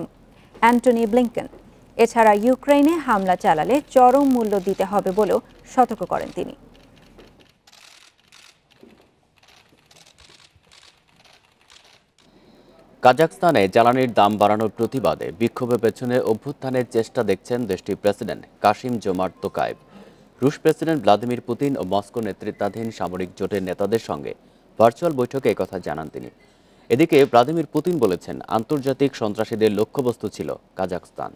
অ্যান্টনি ব্লিংকেন। এছাড়া ইউক্রেনে হামলা চালালে চরম মূল্য দিতে হবে বলেও সতর্ক করেন তিনি। কাজাখস্তানে জ্বালানির দাম বাড়ানোর প্রতিবাদে বিক্ষোভের পেছনে অভ্যুত্থানের চেষ্টা দেখছেন দেশটির প্রেসিডেন্ট কাশিম জোমার্ট তোকায়েভ। রুশ প্রেসিডেন্ট ভ্লাদিমির পুতিন ও মস্কো নেতৃত্বাধীন সামরিক জোটের নেতাদের সঙ্গে ভার্চুয়াল বৈঠকে একথা জানান তিনি। এদিকে ভ্লাদিমির পুতিন বলেছেন, আন্তর্জাতিক সন্ত্রাসীদের লক্ষ্যবস্তু ছিল কাজাখস্তান।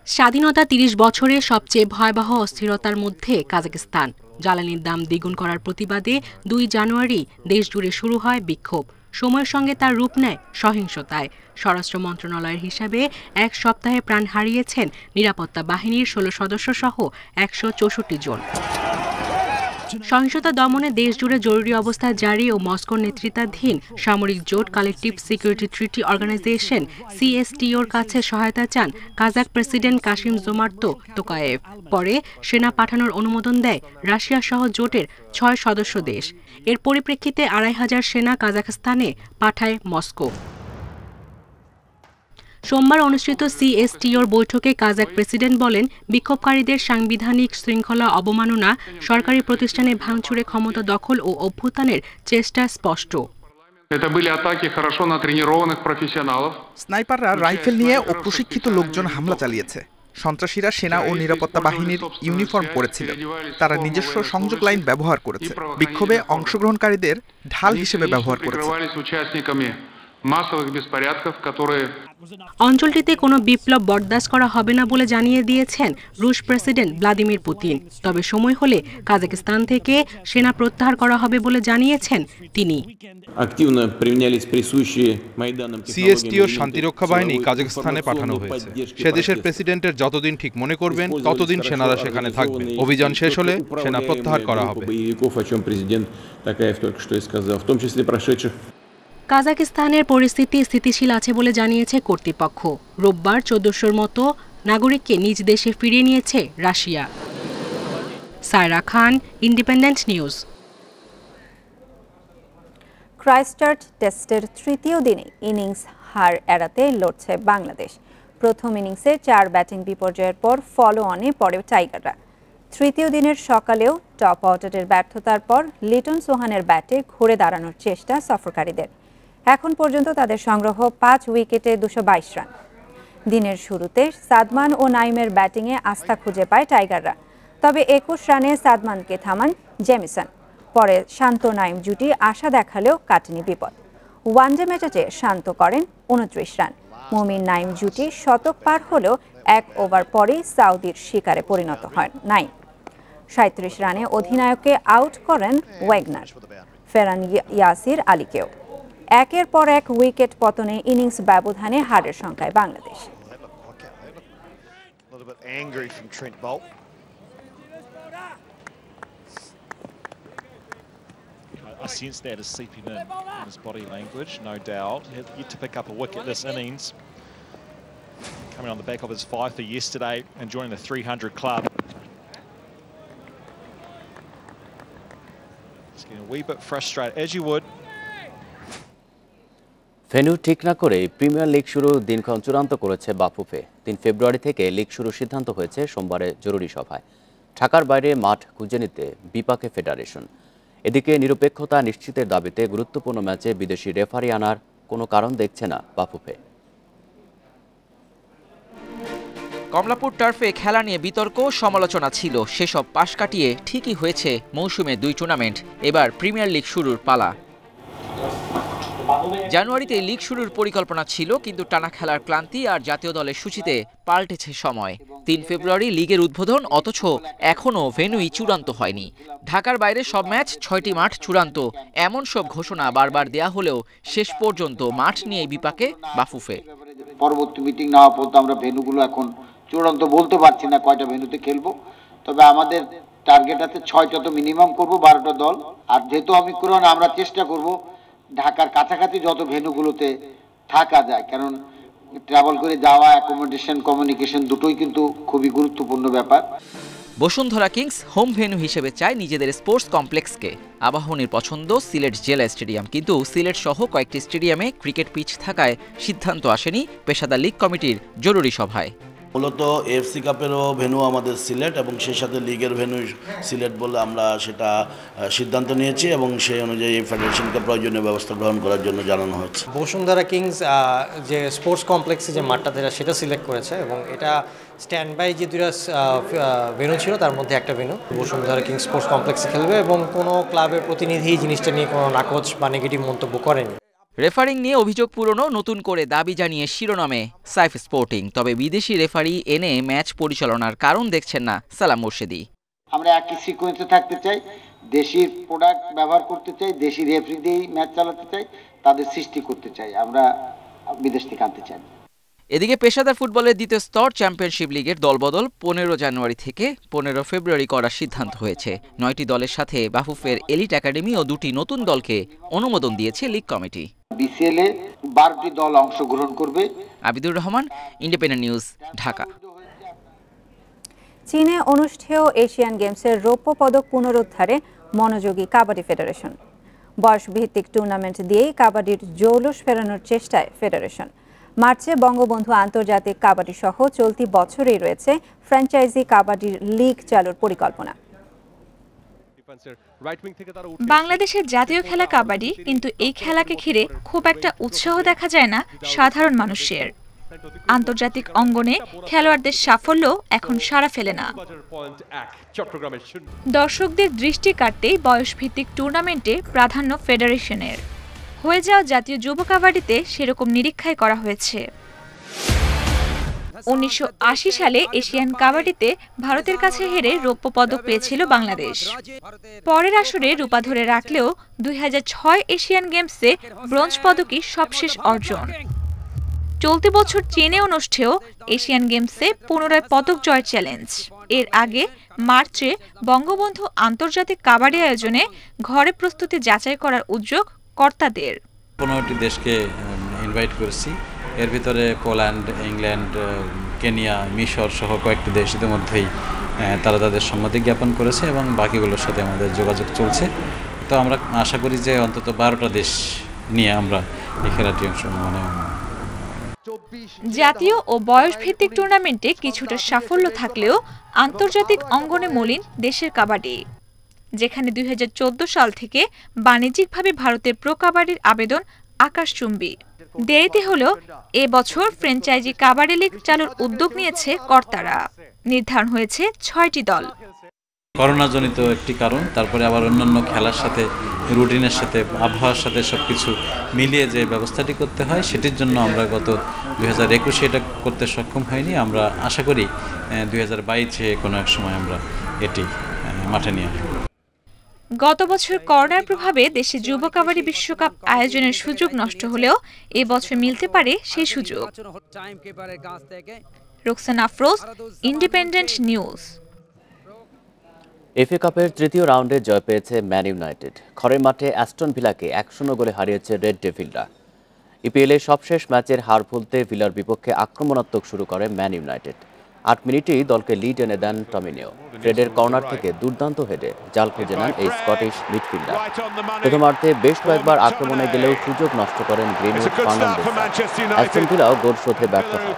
স্বাধীনতা 30 বছরের সবচেয়ে ভয়াবহ অস্থিরতার মধ্যে কাজাখস্তান। জ্বালানির দাম দ্বিগুণ করার প্রতিবাদে 2 জানুয়ারি দেশজুড়ে শুরু হয় বিক্ষোভ। সময়ের সঙ্গে তার রূপ নেয় সহিংসতায়। স্বরাষ্ট্র মন্ত্রণালয়ের হিসাবে এক সপ্তাহে প্রাণ হারিয়েছেন নিরাপত্তা বাহিনীর 16 সদস্য সহ 164 জন। সহিংসতা দমনে দেশজুড়ে জরুরি অবস্থা জারি ও মস্কোর নেতৃত্বাধীন সামরিক জোট কালেকটিভ সিকিউরিটি ট্রিটি অর্গানাইজেশন CSTOর কাছে সহায়তা চান কাজাক প্রেসিডেন্ট কাশিম জোমার্ট তোকায়েভ। পরে সেনা পাঠানোর অনুমোদন দেয় রাশিয়া সহ জোটের 6 সদস্য দেশ। এর পরিপ্রেক্ষিতে 2500 সেনা কাজাখস্তানে পাঠায় মস্কো। সোমবার অনুষ্ঠিত CSTOর বৈঠকে কাজাক প্রেসিডেন্ট বলেন, বিক্ষোভকারীদের সাংবিধানিক শৃঙ্খলা অবমাননা, সরকারি প্রতিষ্ঠানে ভাঙচুরে ক্ষমতা দখল ও অভ্যুত্থানের চেষ্টা স্পষ্ট। স্নাইপাররা রাইফেল নিয়ে ও প্রশিক্ষিত লোকজন হামলা চালিয়েছে। সন্ত্রাসীরা সেনা ও নিরাপত্তা বাহিনীর ইউনিফর্ম পরেছিল। তারা নিজস্ব সংযোগ লাইন ব্যবহার করেছে। বিক্ষোভে অংশগ্রহণকারীদের ঢাল হিসেবে ব্যবহার করেছে। অঞ্চলটিতে কোনো বিপ্লব বরদাস্ত করা হবে না বলে জানিয়ে দিয়েছেন রুশ প্রেসিডেন্ট ভ্লাদিমির পুতিন। তবে সময় হলে কাজাখস্তান থেকে সেনা প্রত্যাহার করা হবে বলে জানিয়েছেন তিনি। CSTOর শান্তিরক্ষা বাহিনী কাজাখস্তানে পাঠানো হয়েছে। সে দেশের প্রেসিডেন্টের যতদিন ঠিক মনে করবেন ততদিন সেনারা সেখানে থাকবে। অভিযান শেষ হলে সেনা প্রত্যাহার করা হবে। কাজাখস্তানের পরিস্থিতি স্থিতিশীল আছে বলে জানিয়েছে কর্তৃপক্ষ। রোববার 1400-র মতো নাগরিককে নিজ দেশে ফিরিয়ে নিয়েছে রাশিয়া। সায়রা খান, ইন্ডিপেন্ডেন্ট নিউজ। ক্রাইস্টচার্চ টেস্টের তৃতীয় দিনে ইনিংস হার এড়াতে লড়ছে বাংলাদেশ। প্রথম ইনিংসে 4 ব্যাটিং বিপর্যয়ের পর ফলো অনে পড়ে টাইগাররা। তৃতীয় দিনের সকালেও টপ অর্ডারের ব্যর্থতার পর লিটন সোহানের ব্যাটে ঘুরে দাঁড়ানোর চেষ্টা সফরকারীদের। এখন পর্যন্ত তাদের সংগ্রহ 5 উইকেটে 222 রান। দিনের শুরুতে সাদমান ও নাইমের ব্যাটিংয়ে আস্থা খুঁজে পায় টাইগাররা, তবে 21 রানে সাদমানকে থামান জেমিসন। পরে শান্ত নাইম জুটি আশা দেখালেও কাটেনি বিপদ। ওয়ানডে ম্যাচে শান্ত করেন 29 রান। মুমিন নাইম জুটি শতক পার হলেও 1 ওভার পরেই সাউদির শিকারে পরিণত হয় নাইম। 37 রানে অধিনায়ককে আউট করেন ওয়েগনার, ফেরান ইয়াসির আলীকেও। একের পর এক উইকেট পতনে ইনিংস ব্যবধানে হারের সংখ্যায় Bangladesh. I sense that is seeping in his body language, no doubt. He had yet to pick up a wicket this innings. Coming on the back of his fifer yesterday and joining the 300 club. He's getting a wee bit frustrated, as you would. Venue ঠিক না করে premier league শুরুর দিনক্ষণ চূড়ান্ত করেছে বাফুফে। 3 ফেব্রুয়ারি থেকে league শুরুর সিদ্ধান্ত হয়েছে সোমবারের জরুরি সভায়। ঢাকার বাইরে মাঠ খুঁজে নিতে বিপাকে ফেডারেশন। এদিকে নিরপেক্ষতা নিশ্চিতের দাবিতে গুরুত্বপূর্ণ ম্যাচে বিদেশি রেফারি আনার কোনো কারণ দেখছে না বাফুফে। কমলাপুর টার্ফে খেলা নিয়ে বিতর্ক সমালোচনা ছিল, সেসব পাশ কাটিয়ে ঠিকই হয়েছে মৌসুমে 2 টুর্নামেন্ট। এবার প্রিমিয়ার লিগ শুরুর পালা। জানুয়ারিতে লিগ শুরুর পরিকল্পনা ছিল, কিন্তু টানা খেলার ক্লান্তি আর জাতীয় দলের সূচিতে পাল্টেছে সময়। 3 ফেব্রুয়ারি লিগের উদ্বোধন, অথচ এখনও ভেন্যুই চূড়ান্ত হয়নি। ঢাকার বাইরে সব ম্যাচ, 6টি মাঠ চূড়ান্ত, এমন সব ঘোষণা বারবার দেয়া হলেও শেষ পর্যন্ত মাঠ নিয়ে বিপাকে বাফুফে। পরবর্তী মিটিং না হওয়া পর্যন্ত আমরা ভেন্যুগুলো এখন চূড়ান্ত বলতে পারছি না কয়টা ভেন্যুতে খেলবো, তবে আমাদের টার্গেট আছে 6টা তো মিনিমাম করব, 12টা দল। আর যেহেতু অমিক্রণ, আমরা চেষ্টা করব ঢাকার কাছাকাছি যত ভেন্যুগুলোতে থাকা যায়, কারণ ট্রাভেল করে যাওয়া, অ্যাকোমোডেশন, কমিউনিকেশন দুটোই কিন্তু খুবই গুরুত্বপূর্ণ ব্যাপার। বসুন্ধরা কিংস হোম ভেন্যু হিসেবে চায় নিজেদের স্পোর্টস কমপ্লেক্সকে। আবাহনীর পছন্দ সিলেট জেলা স্টেডিয়াম, কিন্তু সিলেট সহ কয়েকটি স্টেডিয়ামে ক্রিকেট পিচ থাকায় সিদ্ধান্ত আসেনি পেশাদার লীগ কমিটির জরুরি সভায়। মূলত এফসি কাপেরও ভেন্যু আমাদের সিলেট এবং সেই সাথে লিগের ভেন্যু সিলেট বলে আমরা সেটা সিদ্ধান্ত নিয়েছি এবং সেই অনুযায়ী ফেডারেশনকে প্রয়োজনীয় ব্যবস্থা গ্রহণ করার জন্য জানানো হয়েছে। বসুন্ধরা কিংস যে স্পোর্টস কমপ্লেক্সে যে মাঠটা সেটা সিলেক্ট করেছে এবং এটা স্ট্যান্ড বাই যে 2টা ভেন্যু ছিল তার মধ্যে একটা ভেন্যু বসুন্ধরা কিংস স্পোর্টস কমপ্লেক্সে খেলবে এবং কোনো ক্লাবের প্রতিনিধি জিনিসটা নিয়ে কোনো নাকচ বা নেগেটিভ মন্তব্য করেনি। রেফারিং নিয়ে অভিযোগ পুরনো, নতুন করে দাবি জানিয়ে শিরোনামে সাইফ স্পোর্টিং। তবে বিদেশি রেফারি এনে ম্যাচ পরিচালনার কারণ দেখছেন না সালাম মুর্শেদি। আমরা একই সিকোয়েন্সে থাকতে চাই, দেশি প্রোডাক্ট ব্যবহার করতে চাই, দেশি রেফারি দিয়েই ম্যাচ চালাতে চাই, তাদের সৃষ্টি করতে চাই, আমরা বিদেশ থেকে আনতে চাই। এদিকে পেশাদার ফুটবলের দ্বিতীয় স্তর চ্যাম্পিয়নশিপ লিগের দলবদল 15 জানুয়ারি থেকে 15 ফেব্রুয়ারি করার সিদ্ধান্ত হয়েছে। 9টি দলের সাথে বাফুফের এলিট একাডেমি ও 2টি নতুন দলকে অনুমোদন দিয়েছে লিগ কমিটি। বিসিএল এ 12টি দল অংশগ্রহণ করবে। Abidur Rahman, independent News, Dhaka. চীনে অনুষ্ঠেয় এশিয়ান গেমসের রৌপ্য পদক পুনরুদ্ধারে মনোযোগী কাবাডি ফেডারেশন। বয়স ভিত্তিক টুর্নামেন্ট দিয়েই কাবাডির জৌলুস ফেরানোর চেষ্টায় ফেডারেশন। মার্চে বঙ্গবন্ধু আন্তর্জাতিক কাবাডি সহ চলতি বছরেই রয়েছে ফ্র্যাঞ্চাইজি কাবাডির লিগ চালুর পরিকল্পনা। বাংলাদেশের জাতীয় খেলা কাবাডি, কিন্তু এই খেলাকে ঘিরে খুব একটা উৎসাহ দেখা যায় না সাধারণ মানুষের। আন্তর্জাতিক অঙ্গনে খেলোয়াড়দের সাফল্য এখন সাড়া ফেলে না। দর্শকদের দৃষ্টি কাটতেই বয়সভিত্তিক টুর্নামেন্টে প্রাধান্য ফেডারেশনের। হয়ে যাওয়া জাতীয় যুব কাবাডিতে সেরকম নিরীক্ষাই করা হয়েছে। 1980 সালে এশিয়ান কাবাডিতে ভারতের কাছে হেরে রৌপ্য পদক পেয়েছিল বাংলাদেশ। পরের আসরে রূপা ধরে রাখলেও 2006 এশিয়ান গেমসে ব্রোঞ্জ পদকই সবশেষ অর্জন। চলতি বছর চীনে অনুষ্ঠেয় এশিয়ান গেমসে পুনরায় পদক জয়ের চ্যালেঞ্জ। এর আগে মার্চে বঙ্গবন্ধু আন্তর্জাতিক কাবাডি আয়োজনে ঘরে প্রস্তুতি যাচাই করার উদ্যোগ কর্তাদের। 15টি দেশকে ইনভাইট করেছি, এর ভিতরে পোল্যান্ড, ইংল্যান্ড, কেনিয়া, মিশর সহ কয়েকটি দেশ ইতিমধ্যেই তারা তাদের সম্মতি জ্ঞাপন করেছে এবং বাকিগুলোর সাথে আমাদের যোগাযোগ চলছে। তো আমরা আশা করি যে অন্তত 12টা দেশ নিয়ে আমরা এই খেলাটি জাতীয় ও বয়সভিত্তিক টুর্নামেন্টে কিছুটা সাফল্য থাকলেও আন্তর্জাতিক অঙ্গনে মলিন দেশের কাবাডি, যেখানে 2014 সাল থেকে বাণিজ্যিকভাবে ভারতের প্রো কাবাডির আবেদন আকাশচুম্বী। দেরিতে হলেও এবছর ফ্র্যাঞ্চাইজি কাবাডি লীগ চালুর উদ্যোগ নিয়েছে কর্তারা। নির্ধারণ হয়েছে 6টি দল। করোনাজনিত একটি কারণ, তারপরে আবার অন্যান্য খেলার সাথে রুটিনের সাথে আবহাওয়ার সাথে সবকিছু মিলিয়ে যে ব্যবস্থাটি করতে হয় সেটির জন্য আমরা গত 2021 এটা করতে সক্ষম হয়নি। আমরা আশা করি 2022-এ কোনো এক সময় আমরা এটি মাঠে নিয়ে আসব। গত বছর করোনার প্রভাবে দেশে যুব কাবাডি বিশ্বকাপ আয়োজনের সুযোগ নষ্ট হলেও এবছর মিলতে পারে সেই সুযোগ। Roksana Afroz, independent news. FA কাপের তৃতীয় রাউন্ডে জয় পেয়েছে ম্যান ইউনাইটেড। ঘরের মাঠে অ্যাস্টন ভিলাকে 1-0 গোলে হারিয়েছে রেড ডেভিলরা। ইপিএলে সবশেষ ম্যাচের হার ভুলতে ভিলার বিপক্ষে আক্রমণাত্মক শুরু করে ম্যান ইউনাইটেড। 8 মিনিটেই দলকে লিড এনে দেন টমিনিও। ফ্রেডের কর্নার থেকে দুর্দান্ত হেডে জাল খুঁজে নেন এই স্কটিশ মিডফিল্ডার। প্রথমার্ধে বেশ কয়েকবার আক্রমণে গেলেও সুযোগ নষ্ট করেন গ্রিনউড ফার্নান্দেজ। অ্যাস্টন ভিলাও গোল শোধে ব্যর্থ হয়।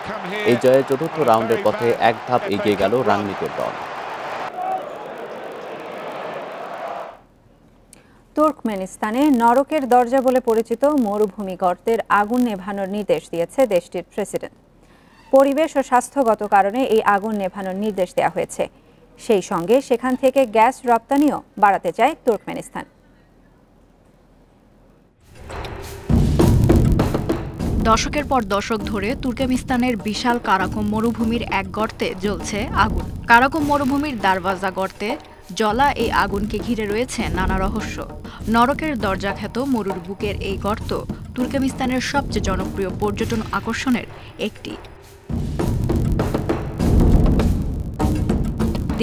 এই জয়ে চতুর্থ রাউন্ডের পথে এক ধাপ এগিয়ে গেল রাংনিকের দল। তুর্কমেনিস্তানে নরকের দরজা বলে পরিচিত মরুভূমি গর্তের আগুন নেভানোর নির্দেশ দিয়েছে দেশটির প্রেসিডেন্ট। পরিবেশ ও স্বাস্থ্যগত কারণে এই আগুন নেভানোর নির্দেশ দেওয়া হয়েছে। সেই সঙ্গে সেখান থেকে গ্যাস রপ্তানিও বাড়াতে চায় তুর্কমেনিস্তান। দশকের পর দশক ধরে তুর্কমেনিস্তানের বিশাল কারাকুম মরুভূমির এক গর্তে জ্বলছে আগুন। কারাকুম মরুভূমির দারওয়াজা গর্তে জ্বলা এই আগুনকে ঘিরে রয়েছে নানা রহস্য। নরকের দরজা খ্যাত মরুর বুকের এই গর্ত তুর্কমেনিস্তানের সবচেয়ে জনপ্রিয় পর্যটন আকর্ষণের একটি।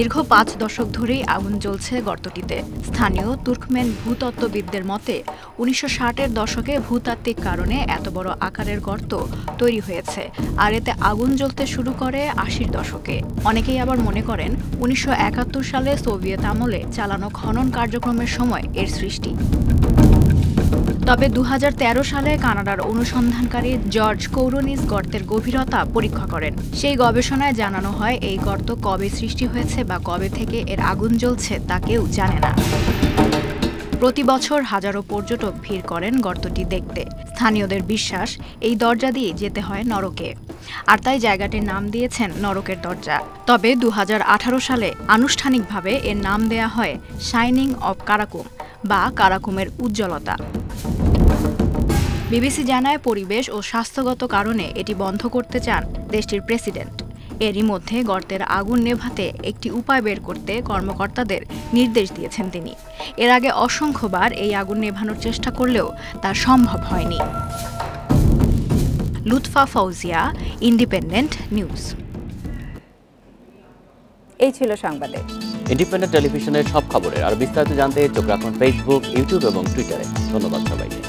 দীর্ঘ 5 দশক ধরেই আগুন জ্বলছে গর্তটিতে। স্থানীয় তুর্কমেন ভূতত্ত্ববিদদের মতে 1960-এর দশকে ভূতাত্ত্বিক কারণে এত বড় আকারের গর্ত তৈরি হয়েছে, আর এতে আগুন জ্বলতে শুরু করে 80-র দশকে। অনেকেই আবার মনে করেন 1971 সালে সোভিয়েত আমলে চালানো খনন কার্যক্রমের সময় এর সৃষ্টি। তবে 2013 সালে কানাডার অনুসন্ধানকারী জর্জ কৌরনিস গর্তের গভীরতা পরীক্ষা করেন। সেই গবেষণায় জানানো হয় এই গর্ত কবে সৃষ্টি হয়েছে বা কবে থেকে এর আগুন জ্বলছে তা কেউ জানে না। প্রতি বছর হাজারো পর্যটক ভিড় করেন গর্তটি দেখতে। স্থানীয়দের বিশ্বাস এই দরজা দিয়ে যেতে হয় নরকে, আর তাই জায়গাটির নাম দিয়েছেন নরকের দরজা। তবে 2018 সালে আনুষ্ঠানিকভাবে এর নাম দেয়া হয় শাইনিং অব কারাকুম বা কারাকুমের উজ্জ্বলতা। বিবিসি জানায় পরিবেশ ও স্বাস্থ্যগত কারণে এটি বন্ধ করতে চান দেশটির প্রেসিডেন্ট। এরই মধ্যে গর্তের আগুন নেভাতে একটি উপায় বের করতে কর্মকর্তাদের নির্দেশ দিয়েছেন তিনি। এর আগে অসংখ্যবার এই আগুন নেভানোর চেষ্টা করলেও তা সম্ভব হয়নি। Lutfa Fouzia, independent news. এই ছিল সংবাদে। ইন্ডিপেন্ডেন্ট টেলিভিশনের সব খবরের আর বিস্তারিত জানতে চোখ রাখুন ফেসবুক, ইউটিউব এবং টুইটারে। ধন্যবাদ সবাইকে।